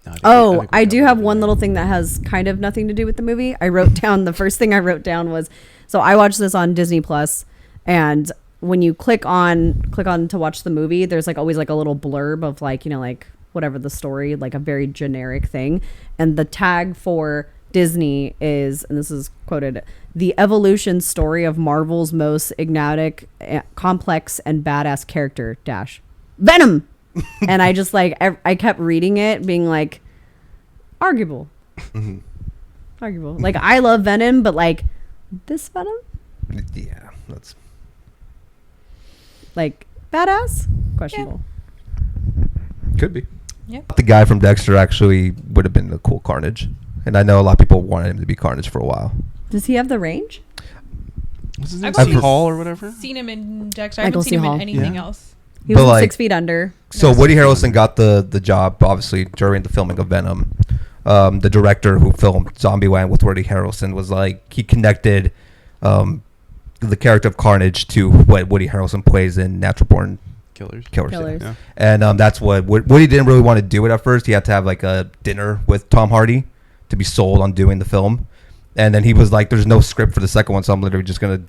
No, Oh, think we I do covered have it. one little thing that has kind of nothing to do with the movie. I wrote down the first thing I wrote down was, so I watched this on Disney Plus, and when you click on to watch the movie, there's like always like a little blurb of like, you know, like whatever the story, like a very generic thing. And the tag for Disney is, and this is quoted, the evolution story of Marvel's most enigmatic, complex, and badass character dash Venom. And I just like, I kept reading it being like, arguable. Arguable. Like, I love Venom, but like this Venom, Yeah, that's like badass, questionable. could be. Yeah. The guy from Dexter actually would have been the cool Carnage, and I know a lot of people wanted him to be Carnage for a while. Does he have the range? What's his name? I've Steve only Hall or whatever. Seen him in Dexter. I Michael haven't seen him C. Hall. in anything Yeah. else. He But, was in like- 6 Feet Under. So No. Woody Harrelson got the job, obviously, during the filming of Venom. The director who filmed Zombieland with Woody Harrelson was like, he connected the character of Carnage to what Woody Harrelson plays in Natural Born Killers. Killers. Killers. Yeah. And that's what Woody didn't really want to do it at first. He had to have like a dinner with Tom Hardy to be sold on doing the film. And then he was like, there's no script for the second one, so I'm literally just going to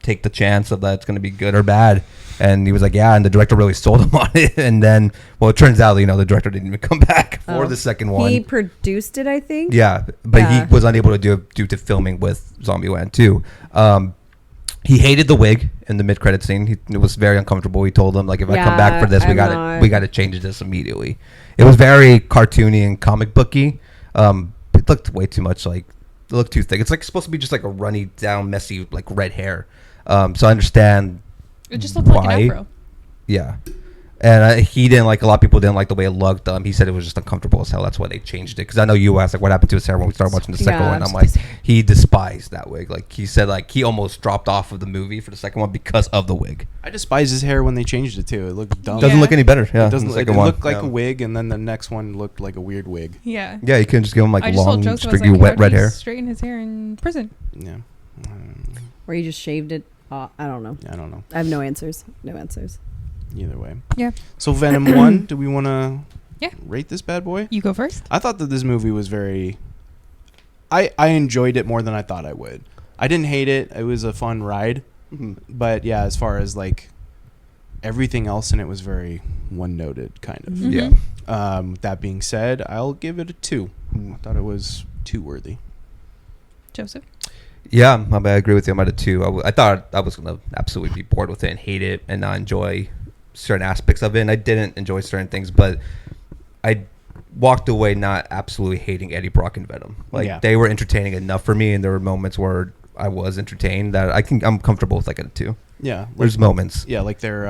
take the chance of that it's going to be good or bad. And he was like, yeah, and the director really sold him on it. And then, well, it turns out, you know, the director didn't even come back for Oh. the second one. He produced it, I think. Yeah, but Yeah. he was unable to do it due to filming with Zombieland 2. He hated the wig in the mid-credit scene. It was very uncomfortable. He told them, like, if I come back for this, we I'm got to change this immediately. It was very cartoony and comic booky. It looked way too much like, it looked too thick. It's like supposed to be just like a runny down, messy, like red hair. So I understand. It just looked like Why? an afro. Yeah. And he didn't like, a lot of people didn't like the way it looked. He said it was just uncomfortable as hell. That's why they changed it. Because I know you asked, like, what happened to his hair when we started watching the second Yeah. one. I'm like, he despised that wig. Like, he said, like, he almost dropped off of the movie for the second one because of the wig. I despise his hair when they changed it too. It looked dumb. Doesn't Yeah. look any better. Yeah, It doesn't. in the It second one. looked like Yeah. a wig, and then the next one looked like a weird wig. Yeah. Yeah, you couldn't just give him, like, I just long, told Joseph, I was stringy, like, wet how'd red he hair. straighten his hair in prison. Yeah. Or he just shaved it. I don't know. I don't know. I have no answers. No answers. Either way. Yeah. So Venom 1, do we want to Yeah. rate this bad boy? You go first. I thought that this movie was very... I enjoyed it more than I thought I would. I didn't hate it. It was a fun ride. But yeah, as far as like everything else in it was very one-noted kind of. Mhm. Yeah. That being said, I'll give it a 2. I thought it was 2 worthy. Joseph. Yeah, I agree with you. I'm at a 2. I thought I was going to absolutely be bored with it and hate it and not enjoy certain aspects of it. And I didn't enjoy certain things, but I walked away not absolutely hating Eddie Brock and Venom. Like, Yeah. they were entertaining enough for me, and there were moments where I was entertained that I'm comfortable with, like, a 2. Yeah. There's moments. Yeah, like their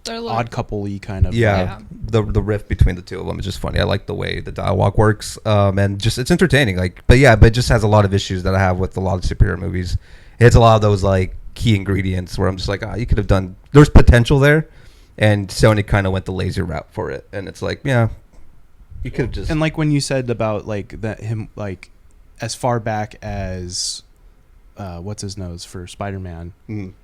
They're a little- odd couple-y kind of... Yeah, the rift between the two of them is just funny. I like the way the dialogue works, and just it's entertaining. Like, but it just has a lot of issues that I have with a lot of superhero movies. It has a lot of those like key ingredients where I'm just like, you could have done. There's potential there, and Sony kind of went the lazy route for it, and it's like, yeah, you could have just. And like when you said about like that him like as far back as what's his nose for Spider-Man?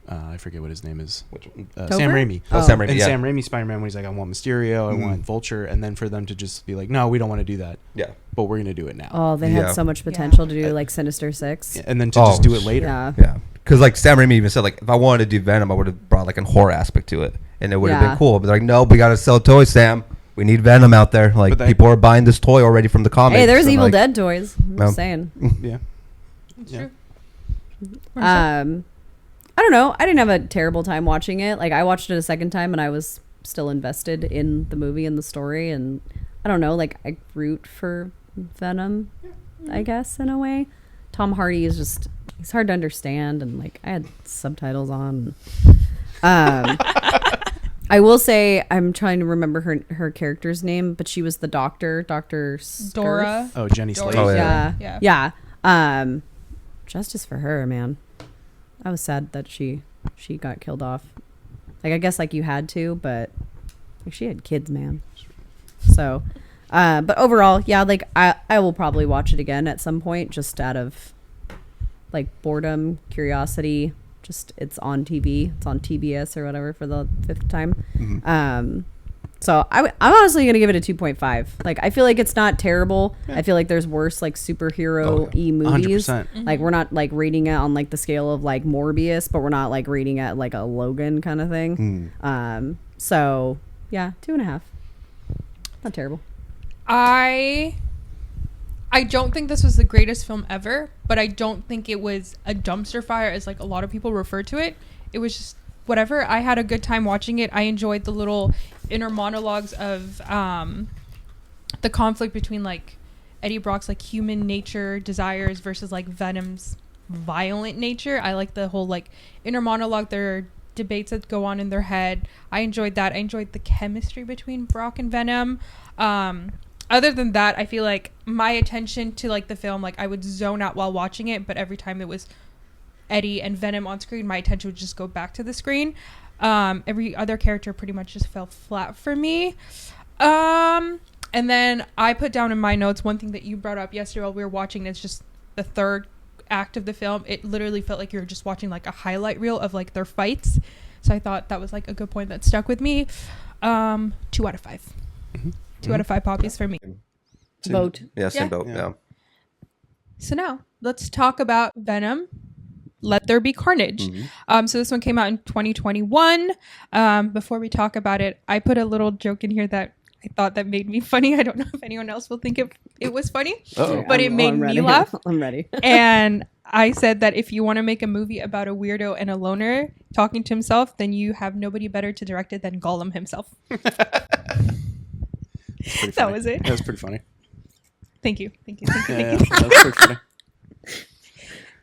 I forget what his name is. Which one? Sam Raimi. Oh, Sam Raimi. And yeah. Sam Raimi Spider-Man when he's like, I want Mysterio, I want Vulture, and then for them to just be like, no, we don't want to do that, Yeah. but we're gonna do it now. Oh, they Yeah. had so much potential to do like Sinister Six. And then to Oh, just do it later. Yeah. Yeah, because like Sam Raimi even said, like, if I wanted to do Venom, I would have brought like a horror aspect to it, and it would have Yeah. been cool. But they're like, no, we gotta sell toys, Sam. We need Venom out there. Like, But that- people are buying this toy already from the comics. Hey, there's and, Evil like, Dead toys. I'm No. just saying. Yeah. It's Yeah. true. What is it? I don't know. I didn't have a terrible time watching it. Like, I watched it a second time and I was still invested in the movie and the story. And I don't know, like, I root for Venom, I guess, in a way. Tom Hardy is just, he's hard to understand. And, like, I had subtitles on. I will say, I'm trying to remember her character's name, but she was the doctor, Dr. Dora. Oh, Jenny Dora. Slate. Oh, yeah. Yeah. Yeah. Justice for her, man. I was sad that she got killed off. Like, I guess like you had to, but like, she had kids, man. So, But overall, yeah, like I will probably watch it again at some point, just out of like boredom, curiosity. Just it's on TV, it's on TBS or whatever for the 5th time. So I'm honestly gonna give it a 2.5. Like I feel like it's not terrible. I feel like there's worse like superhero-y movies. 100%. Like we're not like rating it on like the scale of like Morbius, but we're not like rating it like a Logan kind of thing. So yeah, 2.5. Not terrible. I don't think this was the greatest film ever, but I don't think it was a dumpster fire as like a lot of people refer to it. It was just whatever. I had a good time watching it. I enjoyed the little inner monologues of the conflict between like Eddie Brock's like human nature desires versus like Venom's violent nature. I like the whole like inner monologue, their debates that go on in their head. I enjoyed that. I enjoyed the chemistry between Brock and Venom. Other than that, I feel like my attention to like the film, like I would zone out while watching it, but every time it was Eddie and Venom on screen, my attention would just go back to the screen. Every other character pretty much just fell flat for me. And then I put down in my notes one thing that you brought up yesterday while we were watching. It's just the third act of the film. It literally felt like you were just watching like a highlight reel of like their fights. So I thought that was like a good point that stuck with me. 2 out of 5. 2 out of 5 poppies for me. Vote. Yeah, same Yeah. boat. Yeah. So now let's talk about Venom. Let There Be Carnage. So this one came out in 2021. Before we talk about it, I put a little joke in here that I thought that made me funny. I don't know if anyone else will think it was funny, but it made me laugh. I'm ready. And I said that if you want to make a movie about a weirdo and a loner talking to himself, then you have nobody better to direct it than Gollum himself. That was it. That was pretty funny. Thank you. Yeah, that was pretty funny.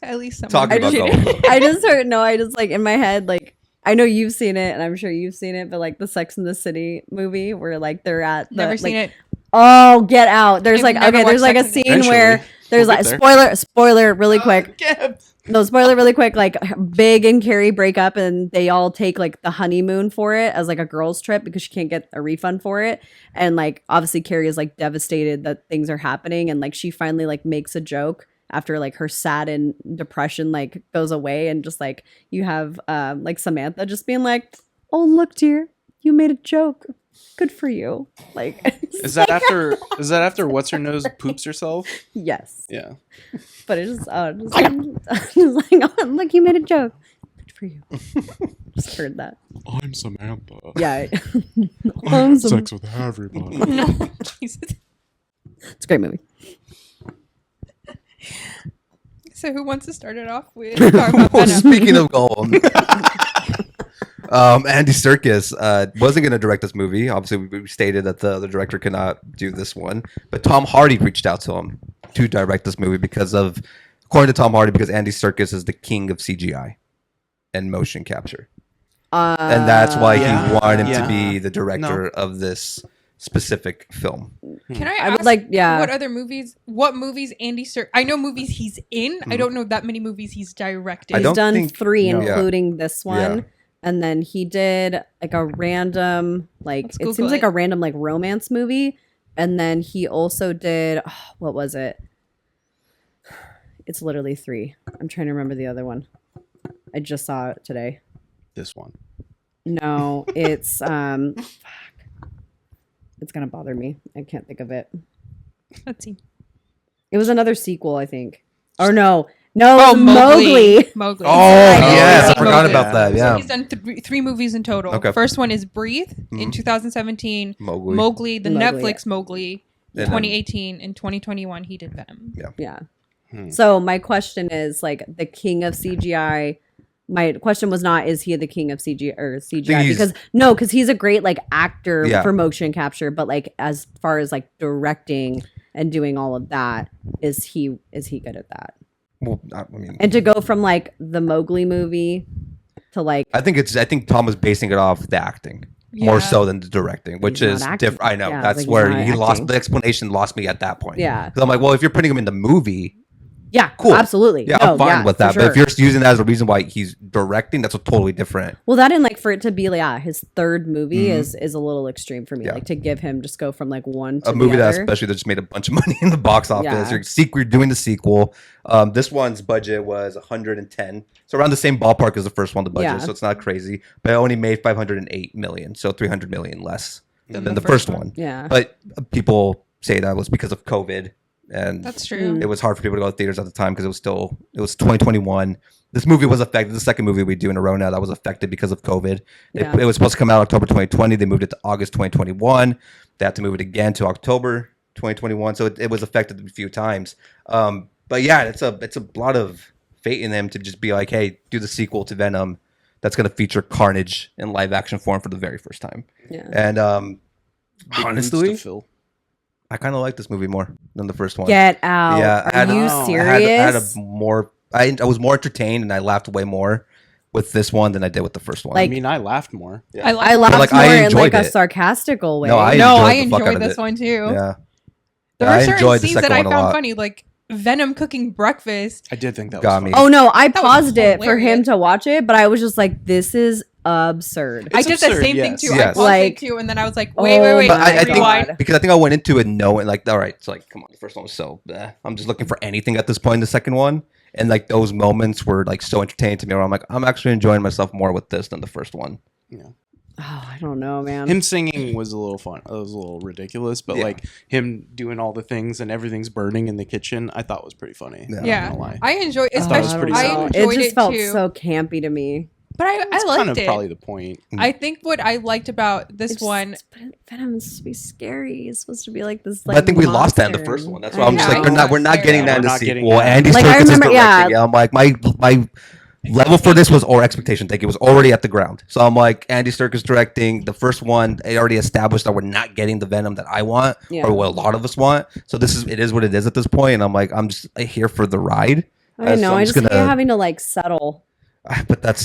At least someone Talking about appreciated it. Gollum. I just like in my head, like I know you've seen it and I'm sure you've seen it, but like the Sex and the City movie where like they're at the, Never seen like, it. Oh, Get Out. There's I've like never okay, there's watched like a Sex and the scene City. where there's We'll like get there. spoiler really quick. Yeah. No, spoiler really quick. Like Big and Carrie break up and they all take like the honeymoon for it as like a girls trip because she can't get a refund for it. And like obviously Carrie is like devastated that things are happening and like she finally like makes a joke after like her sad and depression like goes away and just like you have like Samantha just being like, "Oh, look, dear, you made a joke. Good for you." Like Is that after what's her nose poops herself? yes. Yeah. But it's just, just like, "Oh, look, you made a joke. Good for you." Just heard that. I'm Samantha. Yeah. I have sex with everybody. No, Jesus. It's a great movie. So who wants to start it off with talking about Well, Venom? speaking of Gollum, Andy Serkis wasn't going to direct this movie. Obviously, we stated that the director could not do this one. But Tom Hardy reached out to him to direct this movie according to Tom Hardy, because Andy Serkis is the king of CGI and motion capture. And that's why Yeah. he wanted him Yeah. to be the director of this specific film. Can I I ask would like, yeah. what movies Andy Serkis, I know movies he's in. I don't know that many movies he's directed. I He's don't done think- 3, no. including this one. Yeah. And then he did like a random, like, Let's it Google seems like it. a random like romance movie. And then he also did, what was it? It's literally 3. I'm trying to remember the other one. I just saw it today. This one. No, it's, fuck. It's going to bother me. I can't think of it. Let's see. It was another sequel, I think. Or no, it Oh, was Mowgli. Mowgli. Oh, Sorry. yes. I Mowgli. forgot about that. So Yeah. he's done 3 movies in total. Okay. First one is Breathe in 2017. Mowgli. Mowgli, the Mowgli, Netflix Mowgli, And then- 2018. In 2021, he did Venom. Yeah. So my question is like the king of CGI. My question was not is he the king of CGI He's- because he's a great like actor Yeah. for motion capture, but like as far as like directing and doing all of that, is he good at that? Well, I mean, And to go from like the Mowgli movie to like I think Tom was basing it off the acting Yeah. more so than the directing, which He's is not acting. different. I know Yeah, that's like, he's where not he lost acting. the explanation. Lost me at that point. Yeah. because I'm like, well, if you're putting him in the movie, Yeah, Cool. absolutely. Yeah, No, I'm fine with that. for But if sure. you're using that as a reason why he's directing, that's totally different. Well, that and like for it to be like his third movie Mhm. is a little extreme for me. Yeah. Like to give him just go from like one to A movie the that other. especially that just made a bunch of money in the box office. Yeah. You're doing the sequel. This one's budget was 110, so around the same ballpark as the first one. The budget, Yeah. so it's not crazy, but it only made 508 million, so 300 million less than the first one. Yeah. But people say that was because of COVID, and That's true. it was hard for people to go to theaters at the time because it was 2021. This movie was affected. The second movie we do in a row now that was affected because of COVID. Yeah. It was supposed to come out October 2020. They moved it to August 2021. They had to move it again to October 2021. So it was affected a few times. But yeah, it's a lot of fate in them to just be like, hey, do the sequel to Venom that's going to feature Carnage in live action form for the very first time. Yeah. And Big honestly, boots to fill. I kind of like this movie more than the first one. Get out. Yeah, Are you I serious? I was more entertained and I laughed way more with this one than I did with the first one. Like- I mean, I laughed more. I I like. laughed like, more I in like enjoyed a it. sarcastical way. No, I No, I enjoyed the fuck out enjoyed of this it. one too. Yeah. There Yeah, I were certain enjoyed the scenes that second I one a found lot. funny, like Venom cooking breakfast. I did think that Got was me. funny. Oh no, I That was paused it for him hilarious. to watch it, but I was just like, this is absurd. I It's did the absurd, same thing yes. too. Yes. I paused Like- it too, and then I was like, Oh wait, But I think God. because I think I went into it knowing like, all right, it's like, come on, the first one was so bleh. I'm just looking for anything at this point in the second one. And like those moments were like so entertaining to me where I'm like, I'm actually enjoying myself more with this than the first one. Oh, I don't know, man. Him singing was a little fun. It was a little ridiculous, but Yeah. like him doing all the things and everything's burning in the kitchen, I thought was pretty funny. Yeah. I'm not Yeah, gonna lie. I enjoyed, thought it was especially pretty I solid. enjoyed it just felt too. so campy to me. But I That's liked kind of it. probably the point. I think what I liked about this It's- one, but Venom is supposed to be scary. It's supposed to be like this. But Like, I think we lost that in the monster. first one. That's I why I'm just like, know. we're not getting Yeah, that in we're the not getting sequel. that. Andy Like, I Serkis is remember- directing. yeah. I'm like, my level for this was or expectation. It was already at the ground. So I'm like, Andy Serkis directing the first one. They already established that we're not getting the Venom that I want Yeah. or what a lot of us want. So it is what it is at this point. And I'm like, I'm just here for the ride. I know. So I'm I just just hate gonna- having to like settle. But that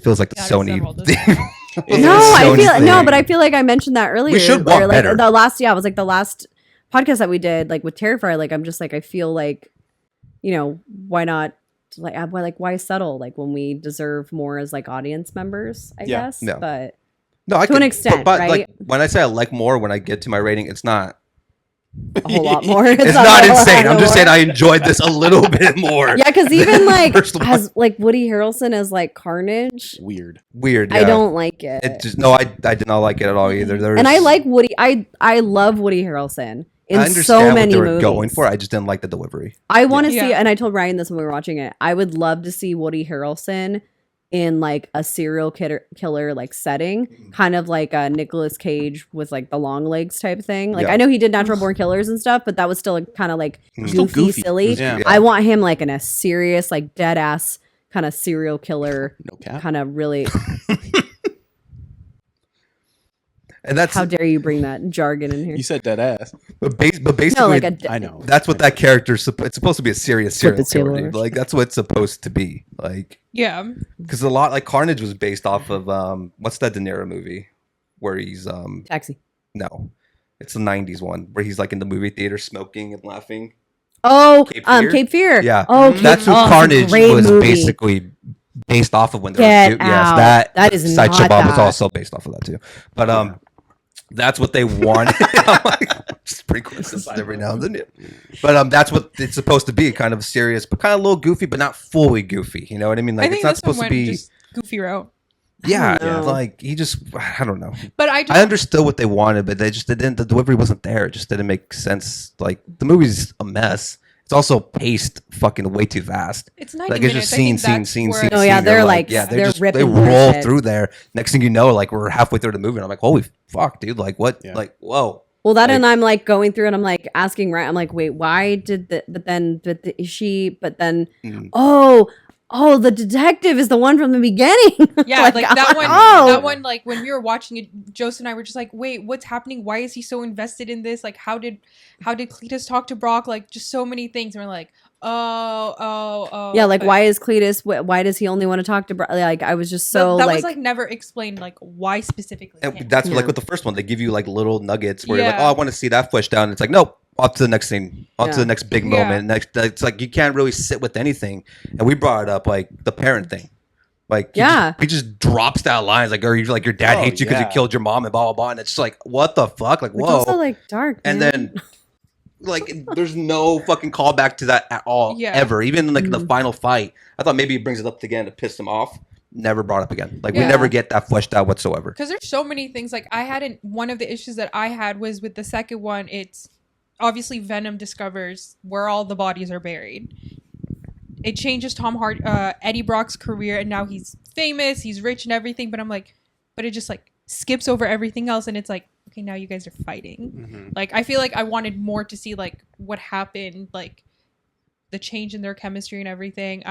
feels like the Gotta settle Sony this thing. It No, is I Sony feel thing. no, but I feel like I mentioned that earlier. should where, want like, better. The last, it was like the last podcast that we did, like with Terrifier. Like I'm just like I feel like, why not? Why settle? Like when we deserve more as like audience members, I Yeah. guess. No. But No, I To an could- extent, but right? like when I say I like more, when I get to my rating, it's not. a whole lot more. It's a not whole insane. lot I'm just more. saying I enjoyed this a little bit more. Yeah, because even than the like first one. as like Woody Harrelson as like Carnage, Weird. Weird. I yeah. don't like it. It just no, I did not like it at all either. There's, and I like Woody. I love Woody Harrelson in I understand so many what they were movies. going for. I just didn't like the delivery. I want to Yeah. see, and I told Ryan this when we were watching it. I would love to see Woody Harrelson in like a serial killer like setting, kind of like a Nicolas Cage with like the long legs type thing. Like Yeah. I know he did Natural Born Killers and stuff, but that was still kind of like Still goofy, goofy. silly. Yeah. I want him like in a serious, like dead ass kind of serial killer, No cap. kind of really. And that's How dare you bring that jargon in here? You said dead ass. but basically No, like I know. that's what that character's it's supposed to be a serious serial Flippant killer. sailor. Dude. Like that's what it's supposed to be. Like yeah, because a lot like Carnage was based off of what's that De Niro movie where he's Taxi. no. It's the 90s one where he's like in the movie theater smoking and laughing. Oh, Cape Fear? Cape Fear. Yeah. Oh, That's who oh, it's a Carnage great was movie. basically based off of when they Get were out. That is Sideshow not Bob was that. also based off of that too. But that's what they wanted. I'm like, sprinkle this inside every now and then. Yeah. But that's what it's supposed to be, kind of serious, but kind of a little goofy, but not fully goofy. You know what I mean? Like I think it's not this one supposed to went be. just goofy route. Yeah, I don't know. like he just, I don't know. But I I understood what they wanted, but they didn't. The delivery wasn't there. It just didn't make sense. Like the movie's a mess. It's also paced fucking way too fast. It's 90 Like it's minutes. just I think scene. that's where- Oh, yeah, they're like- yeah, they're they ripping through roll shit. through there. Next thing you know, like we're halfway through the movie, and I'm like, holy fuck, dude! Like what? Yeah. Like whoa. Well, that Like- and I'm like going through and I'm like asking Ryan. I'm like, wait, why did the? But then Mm. oh, the detective is the one from the beginning. Yeah, like that one. Oh, That one, like when we were watching it, Joseph and I were just like, "Wait, what's happening? Why is he so invested in this? Like, how did Cletus talk to Brock? Like, just so many things." And we're like, Yeah, like okay. why is Cletus? Why does he only want to talk to? Like I was just so that like, was like never explained, like why specifically. And him. that's Yeah. like with the first one, they give you like little nuggets where you're like, Yeah. oh, I want to see that flesh down. It's like, nope, off to the next scene, on to Yeah. the next big Yeah. moment. Next, it's like you can't really sit with anything. And we brought it up like the parent thing. Like Yeah. he just drops down lines like, or you like your dad Oh, hates you because you yeah. killed your mom and blah blah blah. And it's just like, what the fuck? Like, it's whoa. also like dark. And man. then like there's no fucking callback to that at all, Yeah. ever. Even like in the Mhm. final fight, I thought maybe he brings it up again to piss him off. Never brought up again. Like we Yeah. never get that fleshed out whatsoever. Because there's so many things. Like I hadn't. One of the issues that I had was with the second one. It's obviously Venom discovers where all the bodies are buried. It changes Eddie Brock's career, and now he's famous, he's rich, and everything. But I'm like, but it just like skips over everything else, and it's like, okay, now you guys are fighting. Mm-hmm. Like I feel like I wanted more to see like what happened, like the change in their chemistry and everything.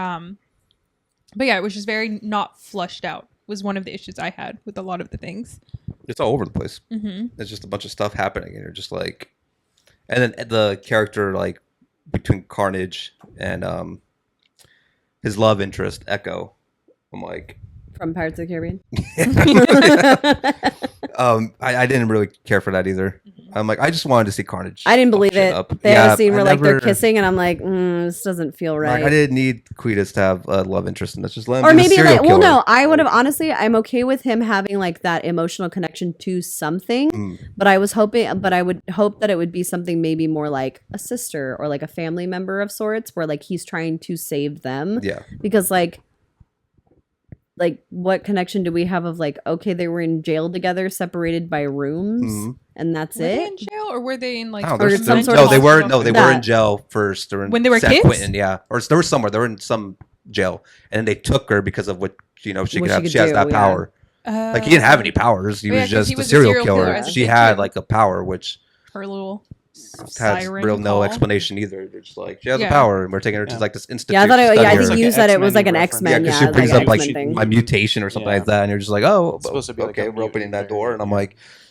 But yeah, it was just very not flushed out. Was one of the issues I had with a lot of the things. It's all over the place. Mm-hmm. There's just a bunch of stuff happening, and you're just like, and then the character like between Carnage and his love interest Echo. I'm like, from Pirates of the Caribbean. I didn't really care for that either. I'm like, I just wanted to see Carnage. I didn't fuck believe shit it. up. They had Yeah, a scene I where like they're never- kissing, and I'm like, this doesn't feel right. Like, I didn't need Cletus to have a love interest in this. Just let him Or be the maybe serial like, well, killer. no, I would have honestly, I'm okay with him having like that emotional connection to something, Mm. but I would hope that it would be something maybe more like a sister or like a family member of sorts, where like he's trying to save them. Yeah, Because like what connection do we have of like, okay, they were in jail together, separated by rooms, Mhm. and that's Were they in it. jail or were they in like? I don't Or know, in there's some still- sort of no, they were hospital? they were in That- jail first. They were in When they were San kids? Quentin, yeah, or there was somewhere they were in some jail, and then they took her because of what she What could she have. could She has do, that yeah. power. Like he didn't have any powers. He Oh, yeah, was 'cause just he a was a serial serial killer. killer as a She kid, had too. like a power, which her little has siren real no call. explanation either. They're just like she has a Yeah. power, and we're taking her to Yeah. like this institute. Yeah, I thought to I study think her. like you an said it was like an X-Men X-Men. Yeah, reference. because she brings like up like X-Men thing. my mutation or something Yeah. like that, and you're just like, oh, It's supposed to be like okay, a we're opening that mutant door, and I'm variant,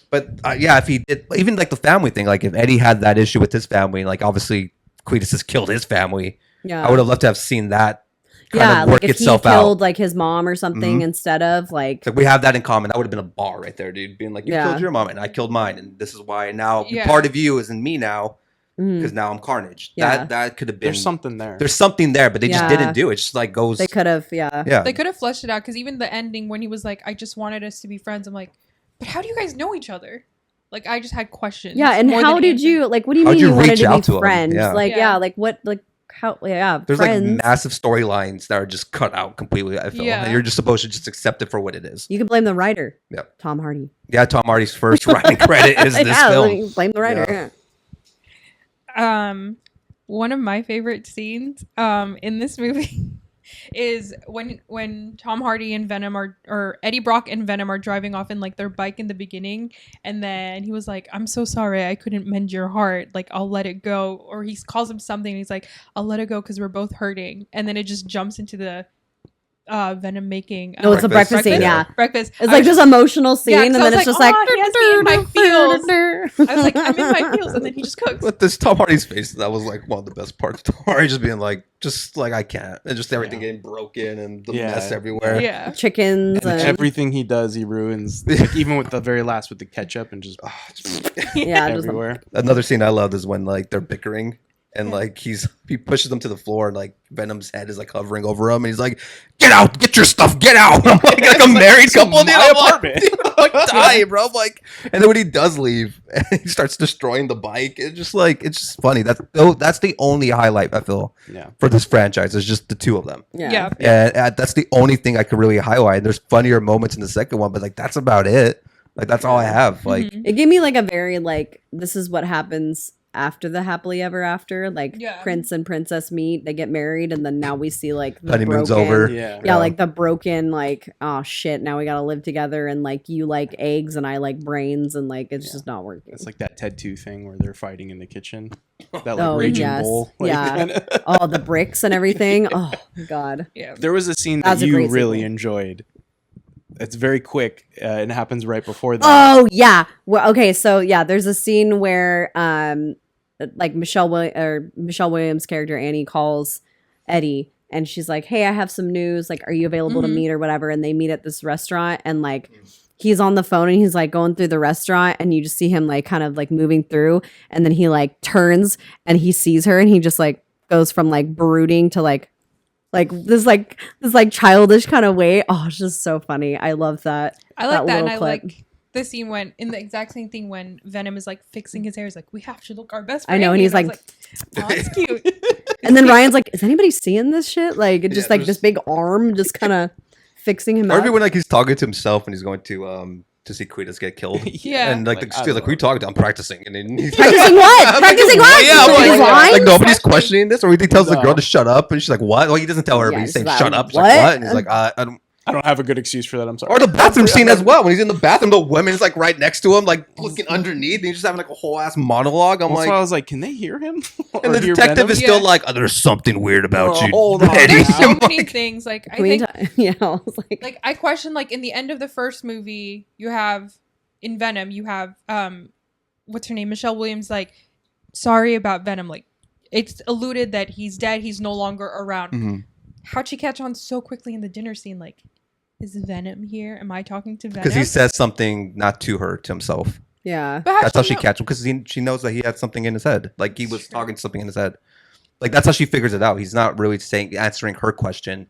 like, but yeah, if he did, even like the family thing, like if Eddie had that issue with his family, like obviously Cletus has killed his family, Yeah. I would have loved to have seen that kind Yeah, of work like if he itself killed out. like his mom or something Mhm. instead of like, Like we have that in common. That would have been a bar right there, dude. Being like, you Yeah. killed your mom and I killed mine, and this is why. And now Yeah. part of you is in me now mhm. because now I'm Carnage. Yeah. That could have been. There's something there. There's something there, but they just Yeah. didn't do it. It just like goes. They could have, yeah. Yeah. They could have fleshed it out because even the ending when he was like, "I just wanted us to be friends." I'm like, but how do you guys know each other? Like I just had questions. Yeah, and more how than did answers. you like? What do you How'd mean you you wanted reach to out be to him? friends? Yeah. Like, Yeah. yeah, like what, like how? Yeah, There's friends. like massive storylines that are just cut out completely. I feel, Yeah. and you're just supposed to just accept it for what it is. You can blame the writer. Yeah. Tom Hardy. Yeah, Tom Hardy's first writing credit is this yeah, film. blame the writer. Yeah. Yeah. One of my favorite scenes in this movie is when Tom Hardy and Venom or Eddie Brock and Venom are driving off in like their bike in the beginning, and then he was like, "I'm so sorry, I couldn't mend your heart. Like I'll let it go," or he calls him something. And he's like, "I'll let it go because we're both hurting," and then it just jumps into the Venom making. No, it's a breakfast scene. Yeah, breakfast. it's I like was this emotional scene, Yeah, and 'cause then I it's was just like, like, "Oh, he has me in my feels." I was like, "I'm in my feels," and then he just cooks. But this Tom Hardy's face, that was like one of the best parts. Tom Hardy just being like, I can't, and just everything getting broken and the Yeah. mess everywhere. Yeah. chickens And and everything he does, he ruins. Like, even with the very last with the ketchup and just yeah, just everywhere. Another scene I loved is when like they're bickering and like he pushes them to the floor and like Venom's head is like hovering over him and he's like, "Get out, get your stuff, get out!" I'm like a married couple, dude. my I'm like, apartment. dude, I'm like dying, bro. I'm like, and then when he does leave, and he starts destroying the bike. It's just funny. That's the only highlight I feel Yeah. for this franchise. It's just the two of them. yeah. Yeah. And that's the only thing I could really highlight. There's funnier moments in the second one, but like that's about it. Like that's all I have. Like Mhm. It gave me like a very like this is what happens after the happily ever after. Like Yeah. prince and princess meet, they get married, and then now we see like the honeymoon's broken, over. Yeah. Yeah, like the broken, like, oh shit, now we gotta live together, and like you like eggs and I like brains, and like it's Yeah. just not working. It's like that Ted 2 thing where they're fighting in the kitchen. That like Oh, raging yes. bull. Like, Yeah. Oh, the bricks and everything. Oh god. Yeah. There was a scene That was that a you great really sequel. enjoyed. It's very quick and it happens right before that. Oh yeah. Well, okay, so yeah, there's a scene where like Michelle Williams' character Annie calls Eddie and she's like, hey, I have some news, like, are you available to meet or whatever? And they meet at this restaurant and like he's on the phone and he's like going through the restaurant and you just see him like kind of like moving through and then he like turns and he sees her and he just like goes from like brooding to like this childish kind of way. Oh, it's just so funny. I love that. I like that, and clip. I like the scene when in the exact same thing when Venom is like fixing his hair. He's like, we have to look our best. For I know, Andy. and he's I was like, oh, it's cute. And then Ryan's like, is anybody seeing this shit? Like, it just like this big arm just kind of fixing him Or up. even when like he's talking to himself and he's going to see Cletus get killed. Yeah. And like the studio's like, who are you talking to? I'm practicing. And then he's Practicing what? Practicing what? Yeah, I'm His lines? like nobody's questioning this, or he tells the girl to shut up, and she's like, "What?" Well, he doesn't tell her, but he's saying, "Shut up." She's like, "What?" And he's like, "I don't." I don't have a good excuse for that. I'm sorry. Or the bathroom scene as well. When he's in the bathroom, the woman's like right next to him, like looking underneath, and he's just having like a whole ass monologue. I'm That's like, why I was like, can they hear him? and the Or hear detective Venom? is still Yeah. like, oh, "There's something weird about you." Hold on. Betty." There's so I'm many like, things. Like I Can we think, yeah, I was like I question, like in the end of the first movie, you have in Venom, you have what's her name, Michelle Williams, like sorry about Venom. Like it's alluded that he's dead. He's no longer around. Mhm. How'd she catch on so quickly in the dinner scene? Like, is Venom here? Am I talking to Venom? Because he says something not to her, to himself. yeah. But how'd That's how she know? catches him, because she knows that he had something in his head. Like he was talking something in his head. Like that's how she figures it out. He's not really answering her question.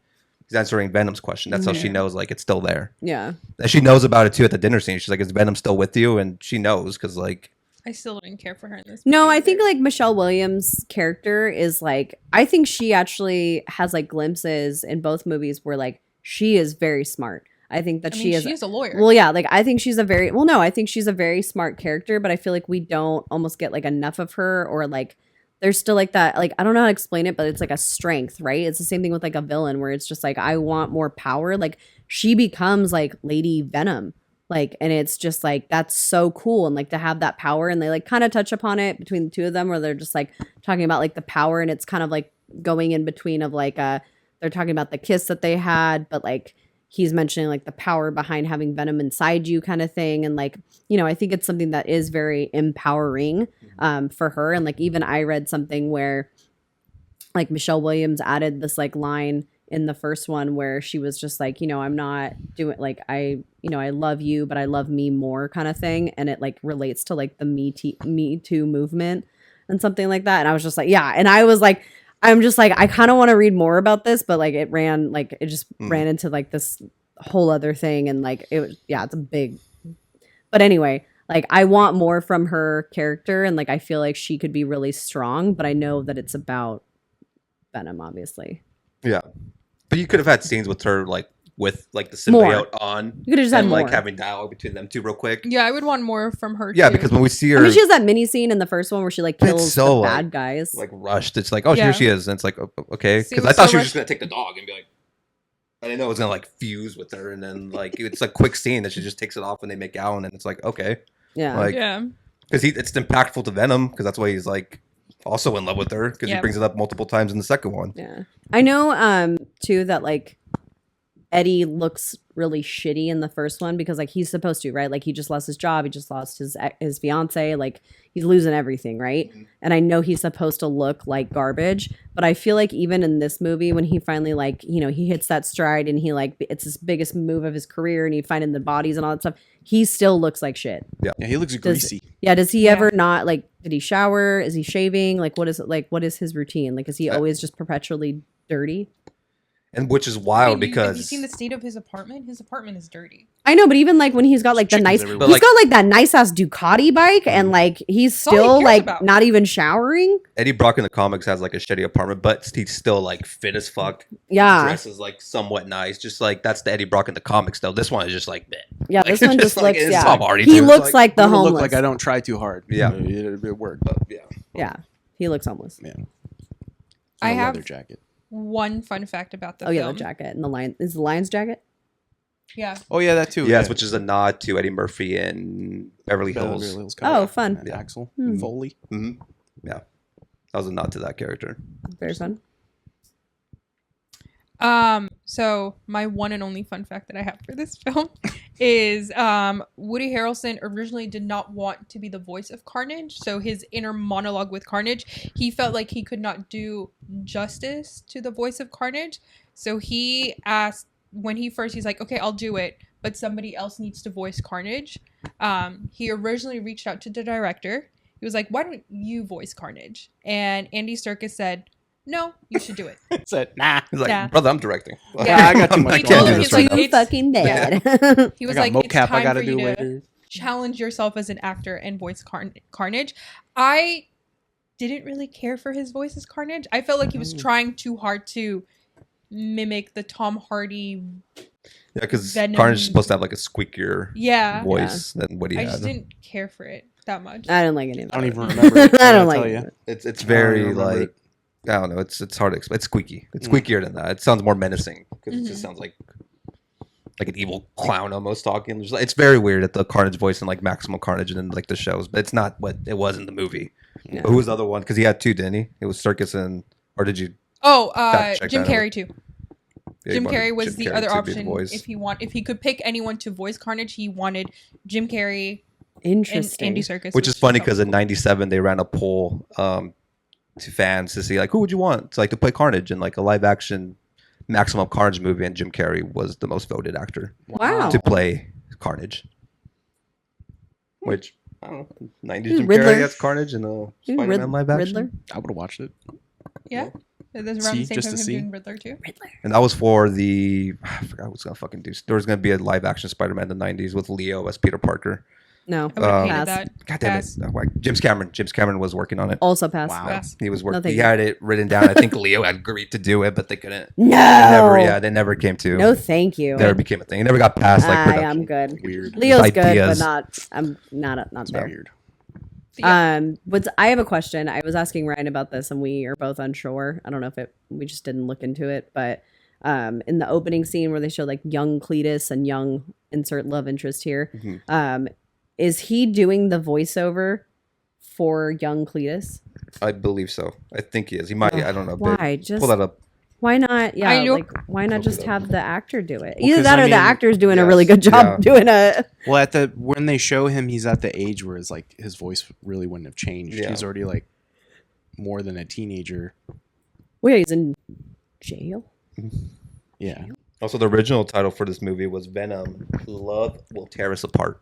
He's answering Venom's question. That's how she knows like it's still there. Yeah. And she knows about it too at the dinner scene. She's like, "Is Venom still with you?" And she knows because like I still didn't care for her in this. No, movie I think either. like Michelle Williams' character is like, I think she actually has like glimpses in both movies where like she is very smart. I think that I mean, she is. she's a lawyer. Well, yeah, like I think she's a very well. No, I think she's a very smart character, but I feel like we don't almost get like enough of her, or like there's still like that. Like I don't know how to explain it, but it's like a strength, right? It's the same thing with like a villain, where it's just like I want more power. Like she becomes like Lady Venom, like, and it's just like that's so cool, and like to have that power, and they like kind of touch upon it between the two of them, where they're just like talking about like the power, and it's kind of like going in between of like they're talking about the kiss that they had, but like he's mentioning like the power behind having Venom inside you kind of thing. And like, you know, I think it's something that is very empowering for her. And like, even I read something where like Michelle Williams added this like line in the first one where she was just like, you know, I'm not doing like, I love you, but I love me more kind of thing. And it like relates to like the Me Too movement and something like that. And I was just like, yeah. And I was like, I'm just like, I kind of want to read more about this, but like it just ran into like this whole other thing. And like, it was, yeah, it's a big, but anyway, like I want more from her character. And like, I feel like she could be really strong, but I know that it's about Venom, obviously. yeah. But you could have had scenes with her like with like the More. symbiote on. You could have just had and like more. having dialogue between them two real quick. Yeah, I would want more from her. Yeah, too. because when we see her I mean, she has that mini scene in the first one where she like But it's kills so, the like- bad guys. like rushed, it's like, oh, Yeah. here she is, and it's like, okay, See, because it I was thought so she was rushed. just gonna take the dog and be like, I didn't know it was gonna like fuse with her, and then like it's a quick scene that she just takes it off and they make out, and it's like, okay, yeah. like yeah, because it's impactful to Venom because that's why he's like also in love with her because Yeah. he brings it up multiple times in the second one. Yeah. I know too that like Eddie looks really shitty in the first one because like he's supposed to, right? Like he just lost his job, he just lost his fiance, like he's losing everything, right? And I know he's supposed to look like garbage, but I feel like even in this movie when he finally like, you know, he hits that stride and he like it's his biggest move of his career and he finding the bodies and all that stuff, he still looks like shit. Yeah, he looks greasy. Yeah, does he Yeah. ever not like did he shower? Is he shaving? Like what is it like what is his routine? Like is he always just perpetually dirty? And which is I wild mean, have you because seen the state of his apartment? His apartment is dirty. I know, but even like when he's got like the Chickens nice, everywhere. he's Like- got like that nice ass Ducati bike, and like he's all he still cares like about. not even showering. Eddie Brock in the comics has like a shitty apartment, but he's still like fit as fuck. Yeah, Dresses like somewhat nice, just like that's the Eddie Brock in the comics. Though this one is just like, bleh. yeah. Like, This one it's just like- looks it's yeah. Tom Hardy, He too. It's looks like, like the I'm gonna homeless. look like I don't try too hard. Yeah. it worked. but yeah. Yeah, he looks homeless. Yeah, I A have leather jacket. one fun fact about the Oh yeah, film. the jacket and the lion is the lion's jacket. Yeah, Oh yeah, that too. Yes, yeah. which is a nod to Eddie Murphy in Beverly Hills. Beverly Hills Oh, Cop. fun. And Axel Hmm. Foley. hmm Yeah, that was a nod to that character. Very fun. So my one and only fun fact that I have for this film is Woody Harrelson originally did not want to be the voice of Carnage. So his inner monologue with Carnage, he felt like he could not do justice to the voice of Carnage. So he asked, when he's like, okay, I'll do it, but somebody else needs to voice Carnage. He originally reached out to the director. He was like, why don't you voice Carnage? And Andy Serkis said, no, you should do it. Said, nah. He's like, Yeah. brother, I'm directing. Yeah. I got too much He going told on. him, this he's right like, now. Too it's fucking bad. He I was got like, it's mocap I time gotta for do you to later. challenge yourself as an actor and voice Carnage. I didn't really care for his voice as Carnage. I felt like he was trying too hard to mimic the Tom Hardy. Yeah, because Venom. Carnage is supposed to have like a squeakier Yeah. voice than what he I had. just didn't care for it that much. I didn't like any of I that. don't even remember it. I don't gotta like tell it. you. It's I very don't remember like I don't know. It's hard to explain. It's squeaky. It's squeakier than that. It sounds more menacing because it just sounds like an evil clown almost talking. It's very weird at the Carnage voice and like Maximum Carnage and in like the shows, but it's not what it was in the movie. Yeah. But who was the other one? Because he had two, didn't he? It was Circus and or did you? Oh, Fact check Jim that out. Carrey too. Yeah, Jim you wanted Carrey was Jim the Carrey other to be the option. voice. If he could pick anyone to voice Carnage, he wanted Jim Carrey and Interesting. Andy Serkis. Which is funny I thought because was in '97 they ran a poll to fans to see like who would you want to like to play Carnage in like a live action Maximum Carnage movie, and Jim Carrey was the most voted actor Wow. to play Carnage. Which I don't know, '90s Jim Riddler. Carrey as Carnage in a Spider-Man live action, Riddler. I would have watched it. cool. Yeah. There's See, around the same just time to him see. doing Riddler too. and that was for the I forgot what's gonna fucking do. There was gonna be a live action Spider-Man in the '90s with Leo as Peter Parker. No. I would have hated Pass. that. God damn Pass. it! Oh, like, James Cameron was working on it. Also pass. Wow. Pass. He was No, working. thank He you. had it written down. I think Leo had agreed to do it, but they couldn't. No. They never came to. No, thank you. Never became a thing. It never got past like I'm production. good. Weird. Leo's good, but Ideas. not. I'm not there. Weird. But I have a question. I was asking Ryan about this, and we are both unsure. I don't know if we just didn't look into it, but in the opening scene where they show like young Cletus and young insert love interest here, is he doing the voiceover for young Cletus? I believe so. I think he is. He might. I don't know. Babe. Why? Just Pull that up. why not? Yeah, I know- like why not just have the actor do it? Well, Either 'cause, that I or the mean, actor's doing a yes, really good job yeah. doing a. Well, when they show him, he's at the age where it's like his voice really wouldn't have changed. Yeah. He's already like more than a teenager. Well, yeah, he's in jail. Yeah. Also, the original title for this movie was Venom: Love Will Tear Us Apart.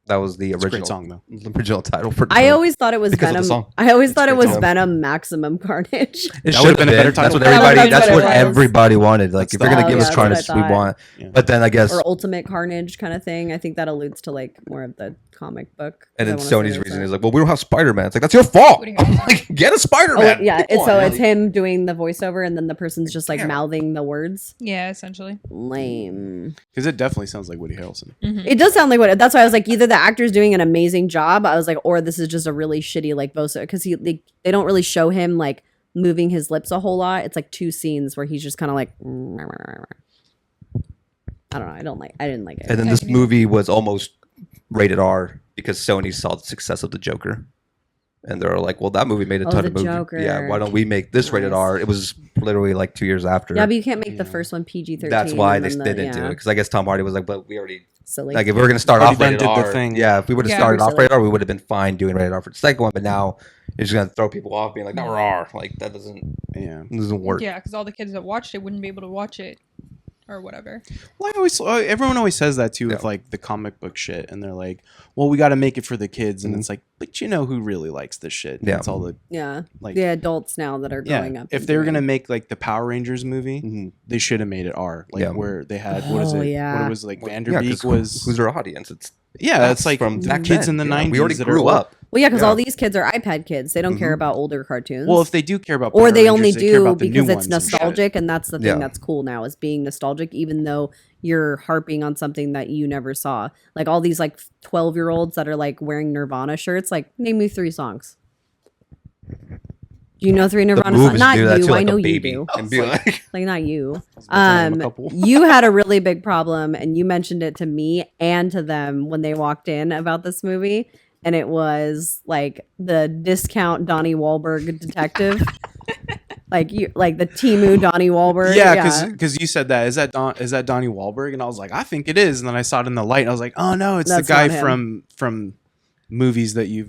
That was the It's a original great song though. the original title for the I film. always thought it was Because of the Venom. song. I always thought it great was song. Venom Maximum Carnage. It That should would've been a better That's title. what That everybody. would've been That's what better. everybody wanted. Like, That's if you're gonna the- give Oh, us yeah, Carnage, that's what we I thought. want. Yeah. But then I guess, Or Ultimate Carnage kind of thing. I think that alludes to like more of the comic book. and then 'cause I wanna Sony's say reason there's is like, well, we don't have Spider-Man. It's like that's your fault. Woody Harrelson. Like, get a a- Spider-Man. Oh, yeah, Come it's on, so man. it's him doing the voiceover, and then the person's just like Damn. mouthing the words. Yeah, essentially. Lame. Because it definitely sounds like Woody Harrelson. It does sound like what. That's why I was like, either the actor's doing an amazing job. I was like, or this is just a really shitty like voiceover because they don't really show him like moving his lips a whole lot. It's like two scenes where he's just kind of like. I don't know. I didn't like it. And then this movie was almost rated R because Sony saw the success of the Joker. And they're like, well, that movie made a Oh, ton the of movies. Joker. Yeah, why don't we make this rated Nice. R? It was literally like 2 years after. Yeah, but you can't make the first one PG-13. That's why and they then didn't do it. Because I guess Tom Hardy was like, but we already, Silly. like, if we were going to start Already off done rated did the R. thing. Yeah, if we would have Yeah. started off Silly. rated R, we would have been fine doing rated R for the second one. But now it's just going to throw people off being like, no, we're R. Like, that doesn't work. Yeah, because all the kids that watched it wouldn't be able to watch it or whatever. Well, everyone always says that too with Yeah. like the comic book shit, and they're like, "Well, we got to make it for the kids," and it's like, but you know who really likes this shit? Yeah. It's all the Yeah, like, the adults now that are growing up. If and they were doing- gonna make like the Power Rangers movie, Mhm. they should have made it R, like Yeah. where they had what is Oh, it? yeah. What it was like Yeah, 'cause Vanderbeek was. who's our audience? It's It's like from back kids then. in the Yeah, 90s. We already that grew are, up. well, yeah, because Yeah. all these kids are iPad kids. They don't care Mhm. about older cartoons. Well, if they do care about, or Power they only Rangers, they care do about the new because it's ones and shit. nostalgic, and that's the thing Yeah. that's cool now is being nostalgic, even though you're harping on something that you never saw. Like all these like 12-year-olds that are like wearing Nirvana shirts. Like, name me 3 songs. Do you know 3 The Nirvana movies songs? Not do that you. to, like, I a know you baby do. and be like, Like not you. about to name a couple. You had a really big problem, and you mentioned it to me and to them when they walked in about this movie, and it was like the discount Donnie Wahlberg detective. like the Timu Donnie Wahlberg. Yeah, because you said that. Is that Donnie Wahlberg? And I was like, I think it is. And then I saw it in the light. And I was like, oh no, it's That's the guy not him. from movies that you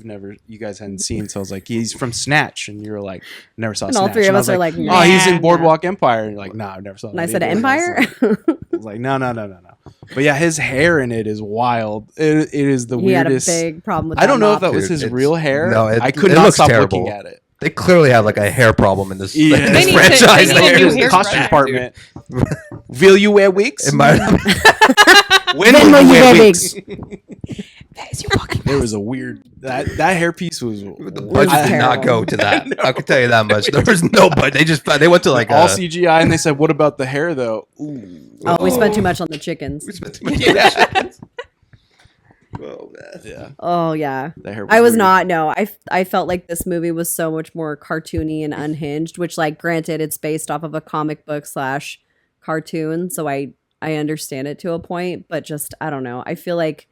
guys hadn't seen. So I was like, he's from Snatch, and you were like, never saw And Snatch. all three of And I us was are like, oh, he's in nah. Boardwalk Empire. And you're like, no, I've never saw. And that I said either. Empire. I was like, no. But yeah, his hair in it is wild. It is the He had a weirdest. big problem with I don't know if that Dude, was his it's- real hair. no, I could it not looks stop terrible. looking at it. They clearly have like a hair problem in this, Yeah. in They this need to- franchise. they need a Like, new it's hair costume dryer. department. Will you wear wigs? it might- When When will you wear wigs? There was a weird that hairpiece was the budget did terrible. not go to that. I can tell you that much. There was no budget. They went to like all CGI, and they said, "What about the hair, though?" Ooh. Oh, we spent too much on the chickens. We spent too much time. Oh man. Yeah, Oh yeah. the hair. I was weird. not. No, I felt like this movie was so much more cartoony and unhinged. Which, like, granted, it's based off of a comic book / cartoon, so I understand it to a point. But just I don't know. I feel like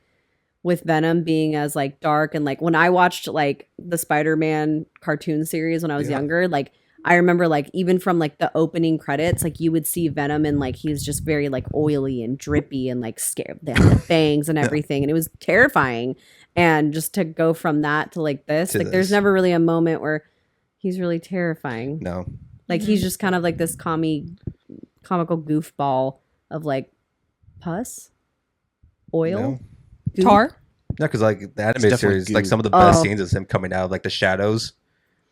with Venom being as like dark and like when I watched like the Spider-Man cartoon series when I was Yeah. younger, like I remember like even from like the opening credits, like you would see Venom and like he was just very like oily and drippy and like scared. They had the fangs and everything, and it was terrifying. And just to go from that to like this, To like there's this. never really a moment where he's really terrifying. No. Like he's just kind of like this comical goofball of like pus, oil, No. goop. Tar. No, because like the It's anime definitely series, like goo. some of the best Oh. scenes is him coming out of like the shadows,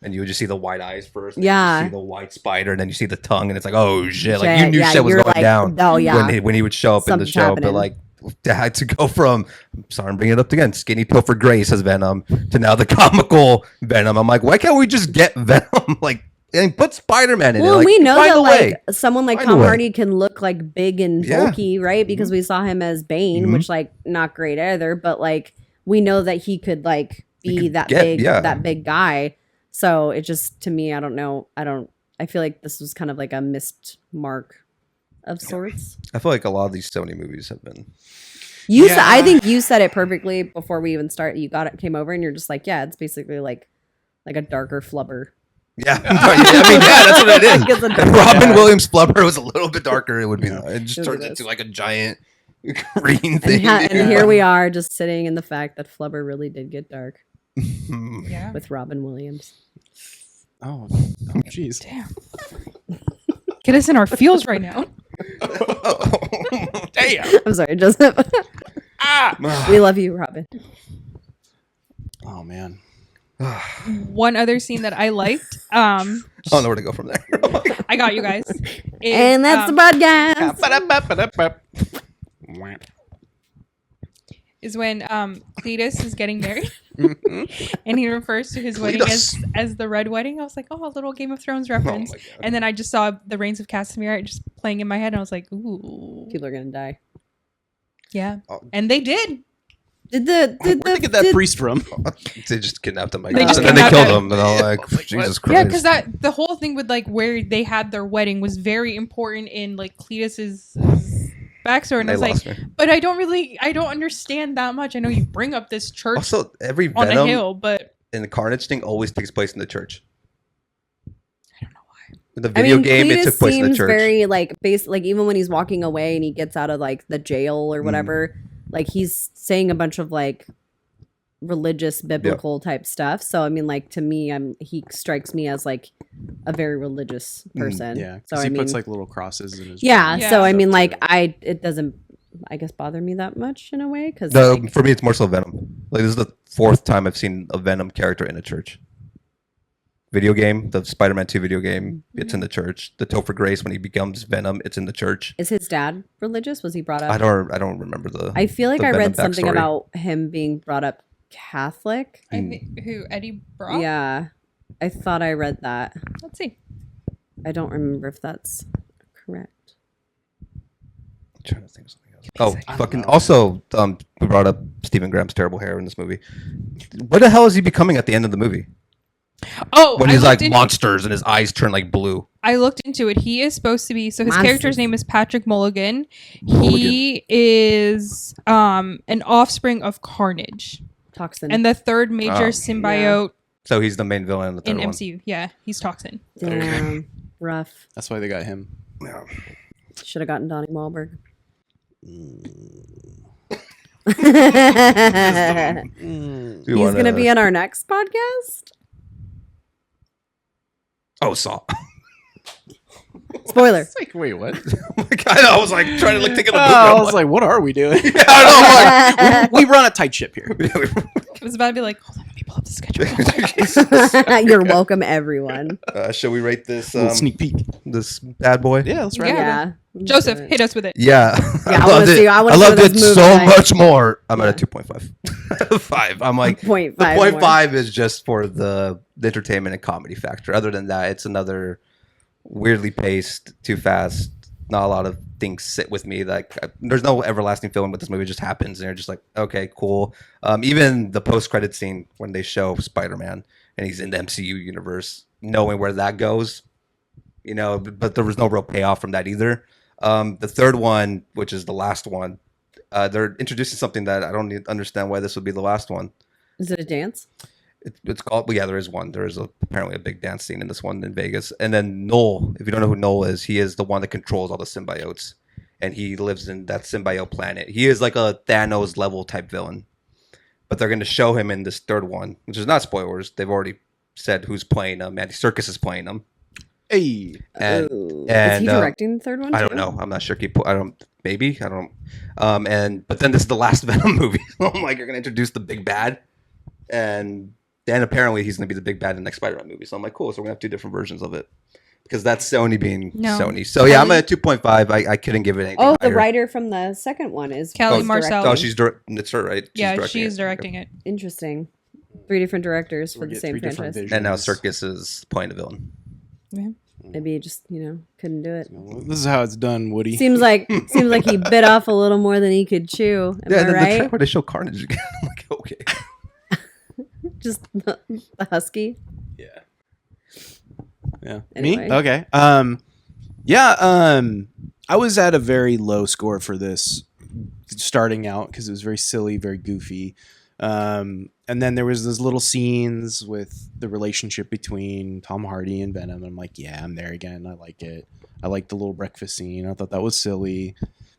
and you would just see the white eyes first. And Yeah. then you see the white spider, and then you see the tongue, and it's like, oh shit! Like Yeah, you knew yeah, shit was you're going like, down. oh, yeah. When he would show up in the Something's show, happening. but like to go from sorry, I'm bringing it up again, skinny Topher Grace as Venom to now the comical Venom. I'm like, why can't we just get Venom? Like, and put Spider-Man in it. Well, Like, we know find that a way. like someone like Find a Tom way. Hardy can look like big and Yeah. bulky, right? Because we saw him as Bane, Mhm. which like not great either, but like we know that he could like He be could that get- big, yeah. that big guy. So it just to me, I don't know. I feel like this was kind of like a missed mark of sorts. I feel like a lot of these Sony movies have been. I Yeah. think you said it perfectly before we even start. You came over and you're just like, yeah, it's basically like a darker flubber. Yeah, I mean, yeah, that's what it is. Like, it's a If dark- Robin Yeah. Williams flubber was a little bit darker, it would be. It just It turns is. into like a giant green thing. And here we are, just sitting in the fact that flubber really did get dark Yeah. with Robin Williams. Oh, jeez. Damn. Get us in our feels right now. Damn. I'm sorry, Joseph. Ah. We love you, Robin. Oh man. One other scene that I liked, I don't know where to go from there. I got you guys. is, And that's the podcast. is when Cletus is getting married and he refers to his wedding as the Red Wedding. I was like, oh, a little Game of Thrones reference. my God. And then I just saw the Reigns of Castamere just playing in my head, and I was like, ooh, People are gonna die. yeah. Oh. And they did. Did the Where'd they get that priest from? They just kidnapped him. I They guess. just And then they kidnapped killed him. him. And I'm like, I was like, Jesus what? Yeah, Christ. because that the whole thing with like where they had their wedding was very important in like Cletus's backstory, and I They was like, lost me. but I don't understand that much. I know you bring up this church Also, every on a Venom hill, but in the Carnage thing always takes place in the church. I don't know why. In the video game, Cletus it took place in the seems church. very like like even when he's walking away and he gets out of like the jail Mm. or whatever, like he's saying a bunch of like religious biblical type stuff. So I mean, like to me, he strikes me as like a very religious person. Yeah, So because I he mean, puts like little crosses in his. yeah. Yeah. So I mean, Stuff like too. it doesn't, I guess, bother me that much in a way because No, like, for me, it's more so Venom. Like this is the fourth time I've seen a Venom character in a church. Video game, the Spider-Man 2 video game, it's in the church. The Topher Grace when he becomes Venom, it's in the church. is his dad religious? Was he brought up? I don't remember the. I feel like the I read Venom something backstory. about him being brought up Catholic. I think who Eddie Brock. Yeah, I thought I read that. Let's see. I don't remember if that's correct. I'm trying to think of something else. Oh, I don't fucking! know. Also, we brought up Stephen Graham's terrible hair in this movie. What the hell is he becoming at the end of the movie? Oh, When I he's looked like into- monsters and his eyes turn like blue. I looked into it. He is supposed to be. So his character's Monsters. name is Patrick Mulligan. He is an offspring of Carnage Toxin. and the third major Oh. symbiote So he's the main villain in the third in one. MCU. Yeah, he's Toxin. Damn. Rough. That's why they got him. Yeah. Should have gotten Donnie Wahlberg. Do you He's gonna wanna- be on our next podcast. Oh, Saw. Spoiler. It's like, wait, what? I was like trying to look think of the movie. I I'm was like, what are we doing? I don't know. we run a tight ship here. I was about to be like, hold on, let me pull up the schedule. You're welcome, everyone. Shall we rate this Little sneak peek. this bad boy? Yeah, let's wrap it up. Yeah. Joseph, hit us with it. Yeah. I wanna see- I wanna see loved this it movie so tonight. much more. I'm at a 2.5. 5. I'm like, Point the five. point more. 5 is just for the entertainment and comedy factor. Other than that, it's another weirdly paced, too fast. Not a lot of things sit with me. Like, there's no everlasting feeling with this movie. It just happens, and you're just like, okay, cool. Even the post-credit scene when they show Spider-Man and he's in the MCU universe, knowing where that goes, but there was no real payoff from that either. The third one, which is the last one, they're introducing something that I don't understand why this would be the last one. Is it a dance? It's called, well, yeah, there is one. There is apparently a big dance scene in this one in Vegas. And then Noel, if you don't know who Noel is, he is the one that controls all the symbiotes. And he lives in that symbiote planet. He is like a Thanos level type villain. But they're going to show him in this third one, which is not spoilers. They've already said who's playing him. Andy Serkis is playing him. Hey. And, Ooh. and Is he directing the third one? I don't too? know. I'm not sure. Maybe. I don't. But then this is the last Venom movie. I'm like, you're gonna introduce the big bad, and then apparently he's gonna be the big bad in the next Spider-Man movie. So I'm like, cool. So we're gonna have 2 different versions of it because that's Sony being No. Sony. So yeah, I'm at 2.5. I couldn't give it anything. Oh, the higher. writer from the second one is Kelly is Marcel. Oh, it's her, right? She's directing it. Interesting. 3 different directors for We the get same 3 different franchise. visions. And now Circus is playing the villain. Maybe he just couldn't do it. This is how it's done, Woody. Seems like he bit off a little more than he could chew. Am I The right? track where they show Carnage again. I'm like, okay. Just the husky. Yeah. Yeah. Anyway. Me? Okay. I was at a very low score for this starting out because it was very silly, very goofy. And then there was those little scenes with the relationship between Tom Hardy and Venom. I'm like, yeah, I'm there again. I like it. I like the little breakfast scene. I thought that was silly.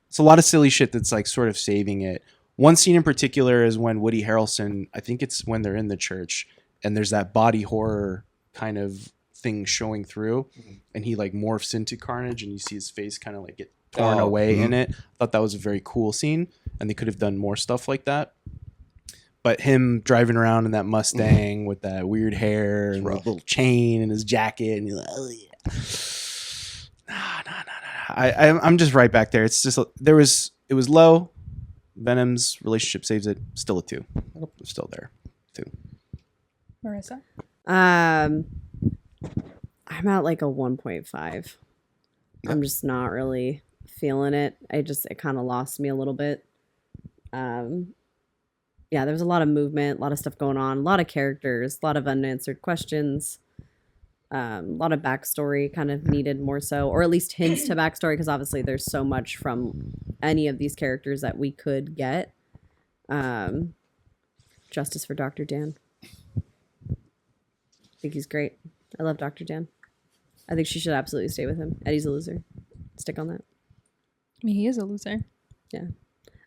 It's a lot of silly shit that's like sort of saving it. One scene in particular is when Woody Harrelson, I think it's when they're in the church and there's that body horror kind of thing showing through and he like morphs into Carnage and you see his face kind of like get torn away in it. I thought that was a very cool scene and they could have done more stuff like that. But him driving around in that Mustang with that weird hair and the little chain and his jacket and you're like, oh yeah. Nah. I'm just right back there. It's just it was low. Venom's relationship saves it. Still a 2. Still there. 2. Marissa? I'm at like a 1.5. I'm just not really feeling it. It kind of lost me a little bit. Yeah, there was a lot of movement, a lot of stuff going on, a lot of characters, a lot of unanswered questions, a lot of backstory kind of needed more so, or at least hints to backstory, because obviously there's so much from any of these characters that we could get. Justice for Dr. Dan. I think he's great. I love Dr. Dan. I think she should absolutely stay with him. Eddie's a loser. Stick on that. I mean, he is a loser. Yeah.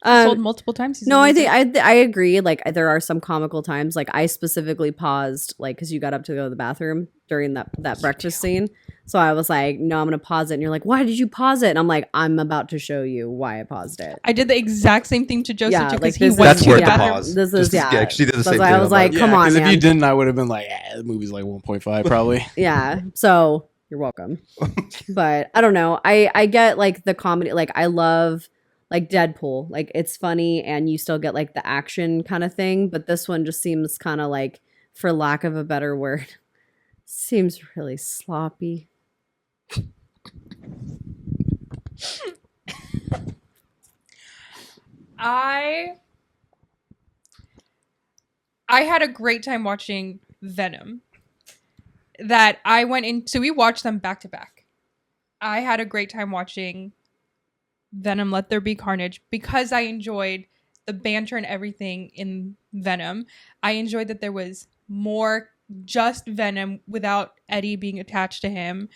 Told multiple times. He's No, a I loser. think I agree. Like there are some comical times. Like I specifically paused, like because you got up to go to the bathroom during that breakfast scene. So I was like, no, I'm gonna pause it. And you're like, why did you pause it? And I'm like, I'm about to show you why I paused it. I did the exact same thing to Joseph Yeah, too, like because he this went That's to worth the the bathroom. pause. This is Just- yeah. she did the That's same why thing. I was like, Yeah, come on, 'cause man. if you didn't, I would have been like, the movie's like 1.5 probably. Yeah. So you're welcome. But I don't know. I get like the comedy. Like I love like Deadpool. Like it's funny and you still get like the action kind of thing. But this one just seems kind of like, for lack of a better word, seems really sloppy. I had a great time watching Venom. That I went in, so we watched them back to back. I had a great time watching Venom Let There Be Carnage because I enjoyed the banter and everything in Venom. I enjoyed that there was more just Venom without Eddie being attached to him.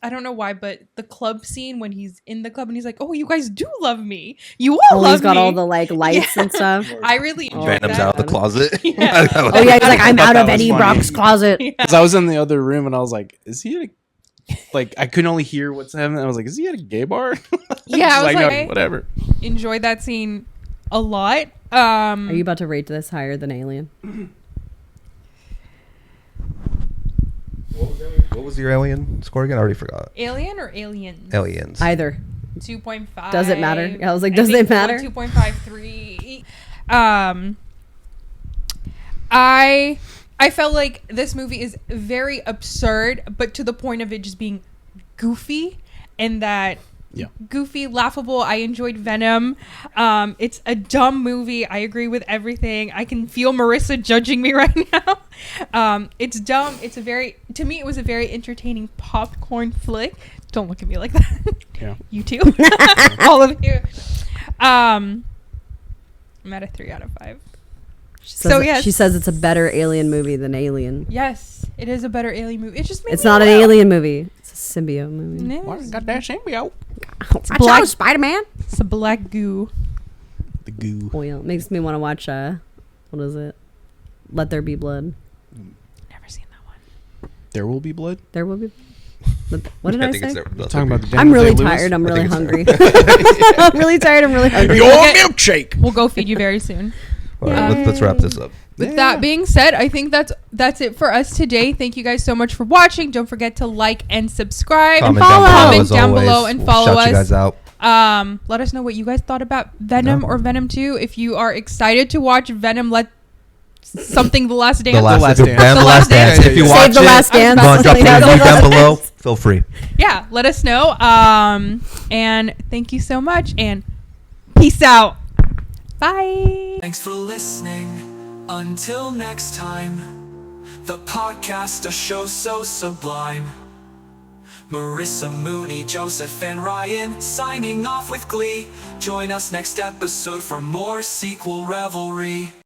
I don't know why, but the club scene when he's in the club and he's like, "Oh, you guys do love me. You all love He's got me." all the like lights and stuff. I really enjoyed Venom's that. out of the closet. Yeah. Oh yeah, he's like, I'm I thought out of that was Eddie funny. Brock's closet. Yeah. Because I was in the other room and I was like, is he at a, like, I couldn't only hear what's happening. I was like, is he at a gay bar? Yeah, I was no, like, whatever. enjoyed that scene a lot. Are you about to rate this higher than Alien? What was your Alien score again? I already forgot. Alien or Aliens? Aliens. Either. 2.5. Does it matter? I was like, does it matter? 2.53. I felt like this movie is very absurd, but to the point of it just being goofy, and that Yeah. goofy, laughable. I enjoyed Venom. It's a dumb movie. I agree with everything. I can feel Marissa judging me right now. It's dumb. To me, it was a very entertaining popcorn flick. Don't look at me like that. Yeah. You too. All of you. I'm at a 3 out of 5. She says it's a better Alien movie than Alien. Yes, it is a better Alien movie. It just made It's me not an laugh. Alien movie. It's a symbiote movie. No, Got that symbiote. Watch black- out, Spider-Man. it's a black goo. The goo. Oil makes me want to watch. What is it? Let There Be Blood. Never seen that one. There will be blood. There will be. What did I think it's say? Talking about the I'm Daniel really Day-Lewis. tired. I'm I really think hungry. I'm really tired. I'm really hungry. Your Okay. milkshake. We'll go feed you very soon. All right, let's wrap this up. With that being said, I think that's it for us today. Thank you guys so much for watching. Don't forget to like and subscribe Comment and follow. down below, Comment as down always. below and We'll follow shout us. you guys out. Let us know what you guys thought about Venom No. or Venom 2. If you are excited to watch Venom, let something The Last Dance. The last, Last if Dance. Band The The Last Last Dance. Dance. If you Save watch the it, Last Dance. you want to drop a Save the review Last down below, Dance. feel free. Yeah, let us know. And thank you so much. And peace out. Bye. Thanks for listening. Until next time, the podcast, a show so sublime. Marissa, Mooney, Joseph, and Ryan signing off with glee. Join us next episode for more sequel revelry.